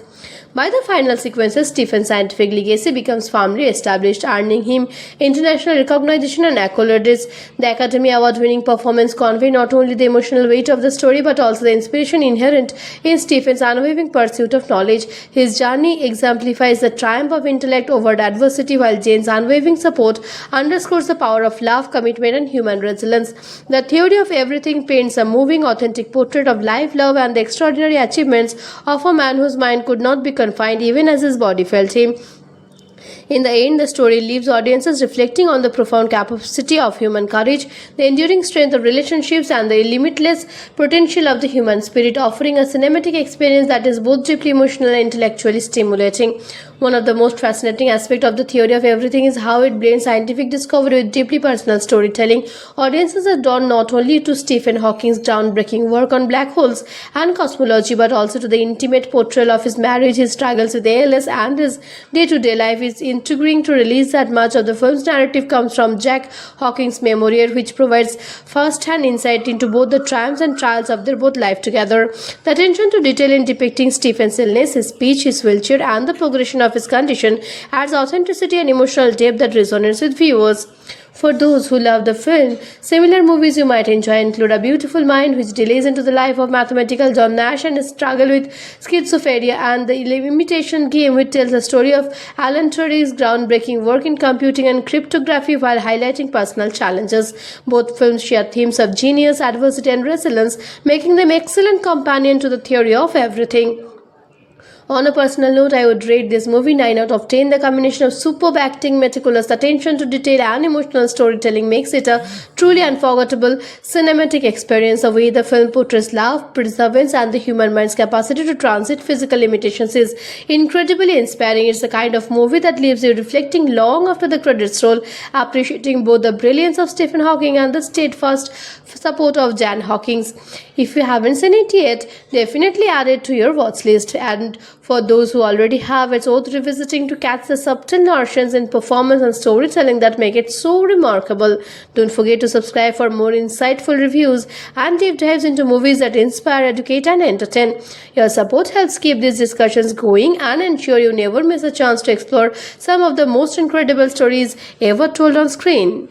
By the final sequences, Stephen's scientific legacy becomes firmly established, earning him international recognition and accolades. The Academy Award-winning performance conveys not only the emotional weight of the story but also the inspiration inherent in Stephen's unwavering pursuit of knowledge. His journey exemplifies the triumph of intellect over adversity, while Jane's unwavering support underscores the power of love, commitment, and human resilience. The Theory of Everything paints a moving, authentic portrait of life, love, and the extraordinary achievements of a man whose mind could not be confined even as his body felt him. In the end, the story leaves audiences reflecting on the profound capacity of human courage, the enduring strength of relationships, and the limitless potential of the human spirit, offering a cinematic experience that is both deeply emotional and intellectually stimulating. One of the most fascinating aspects of the Theory of Everything is how it blends scientific discovery with deeply personal storytelling. Audiences are drawn not only to Stephen Hawking's groundbreaking work on black holes and cosmology, but also to the intimate portrayal of his marriage, his struggles with ALS, and his day-to-day life. Is intriguing to release that much of the film's narrative comes from Jack Hawking's memoir, which provides first-hand insight into both the triumphs and trials of their both life together. The attention to detail in depicting Stephen's illness, his speech, his wheelchair, and the progression of his condition adds authenticity and emotional depth that resonates with viewers. For those who love the film, similar movies you might enjoy include A Beautiful Mind, which delays into the life of mathematical John Nash and his struggle with schizophrenia, and The Imitation Game, which tells the story of Alan Turing's groundbreaking work in computing and cryptography while highlighting personal challenges. Both films share themes of genius, adversity, and resilience, making them excellent companion to the Theory of Everything. On a personal note, I would rate this movie 9 out of 10. The combination of superb acting, meticulous attention to detail, and emotional storytelling makes it a truly unforgettable cinematic experience. The way the film portrays love, perseverance, and the human mind's capacity to transit physical limitations is incredibly inspiring. It's the kind of movie that leaves you reflecting long after the credits roll, appreciating both the brilliance of Stephen Hawking and the steadfast support of Jan Hawkins. If you haven't seen it yet, definitely add it to your watch list. And for those who already have, it's worth revisiting to catch the subtle nuances in performance and storytelling that make it so remarkable. Don't forget to subscribe for more insightful reviews and deep dives into movies that inspire, educate, and entertain. Your support helps keep these discussions going and ensure you never miss a chance to explore some of the most incredible stories ever told on screen.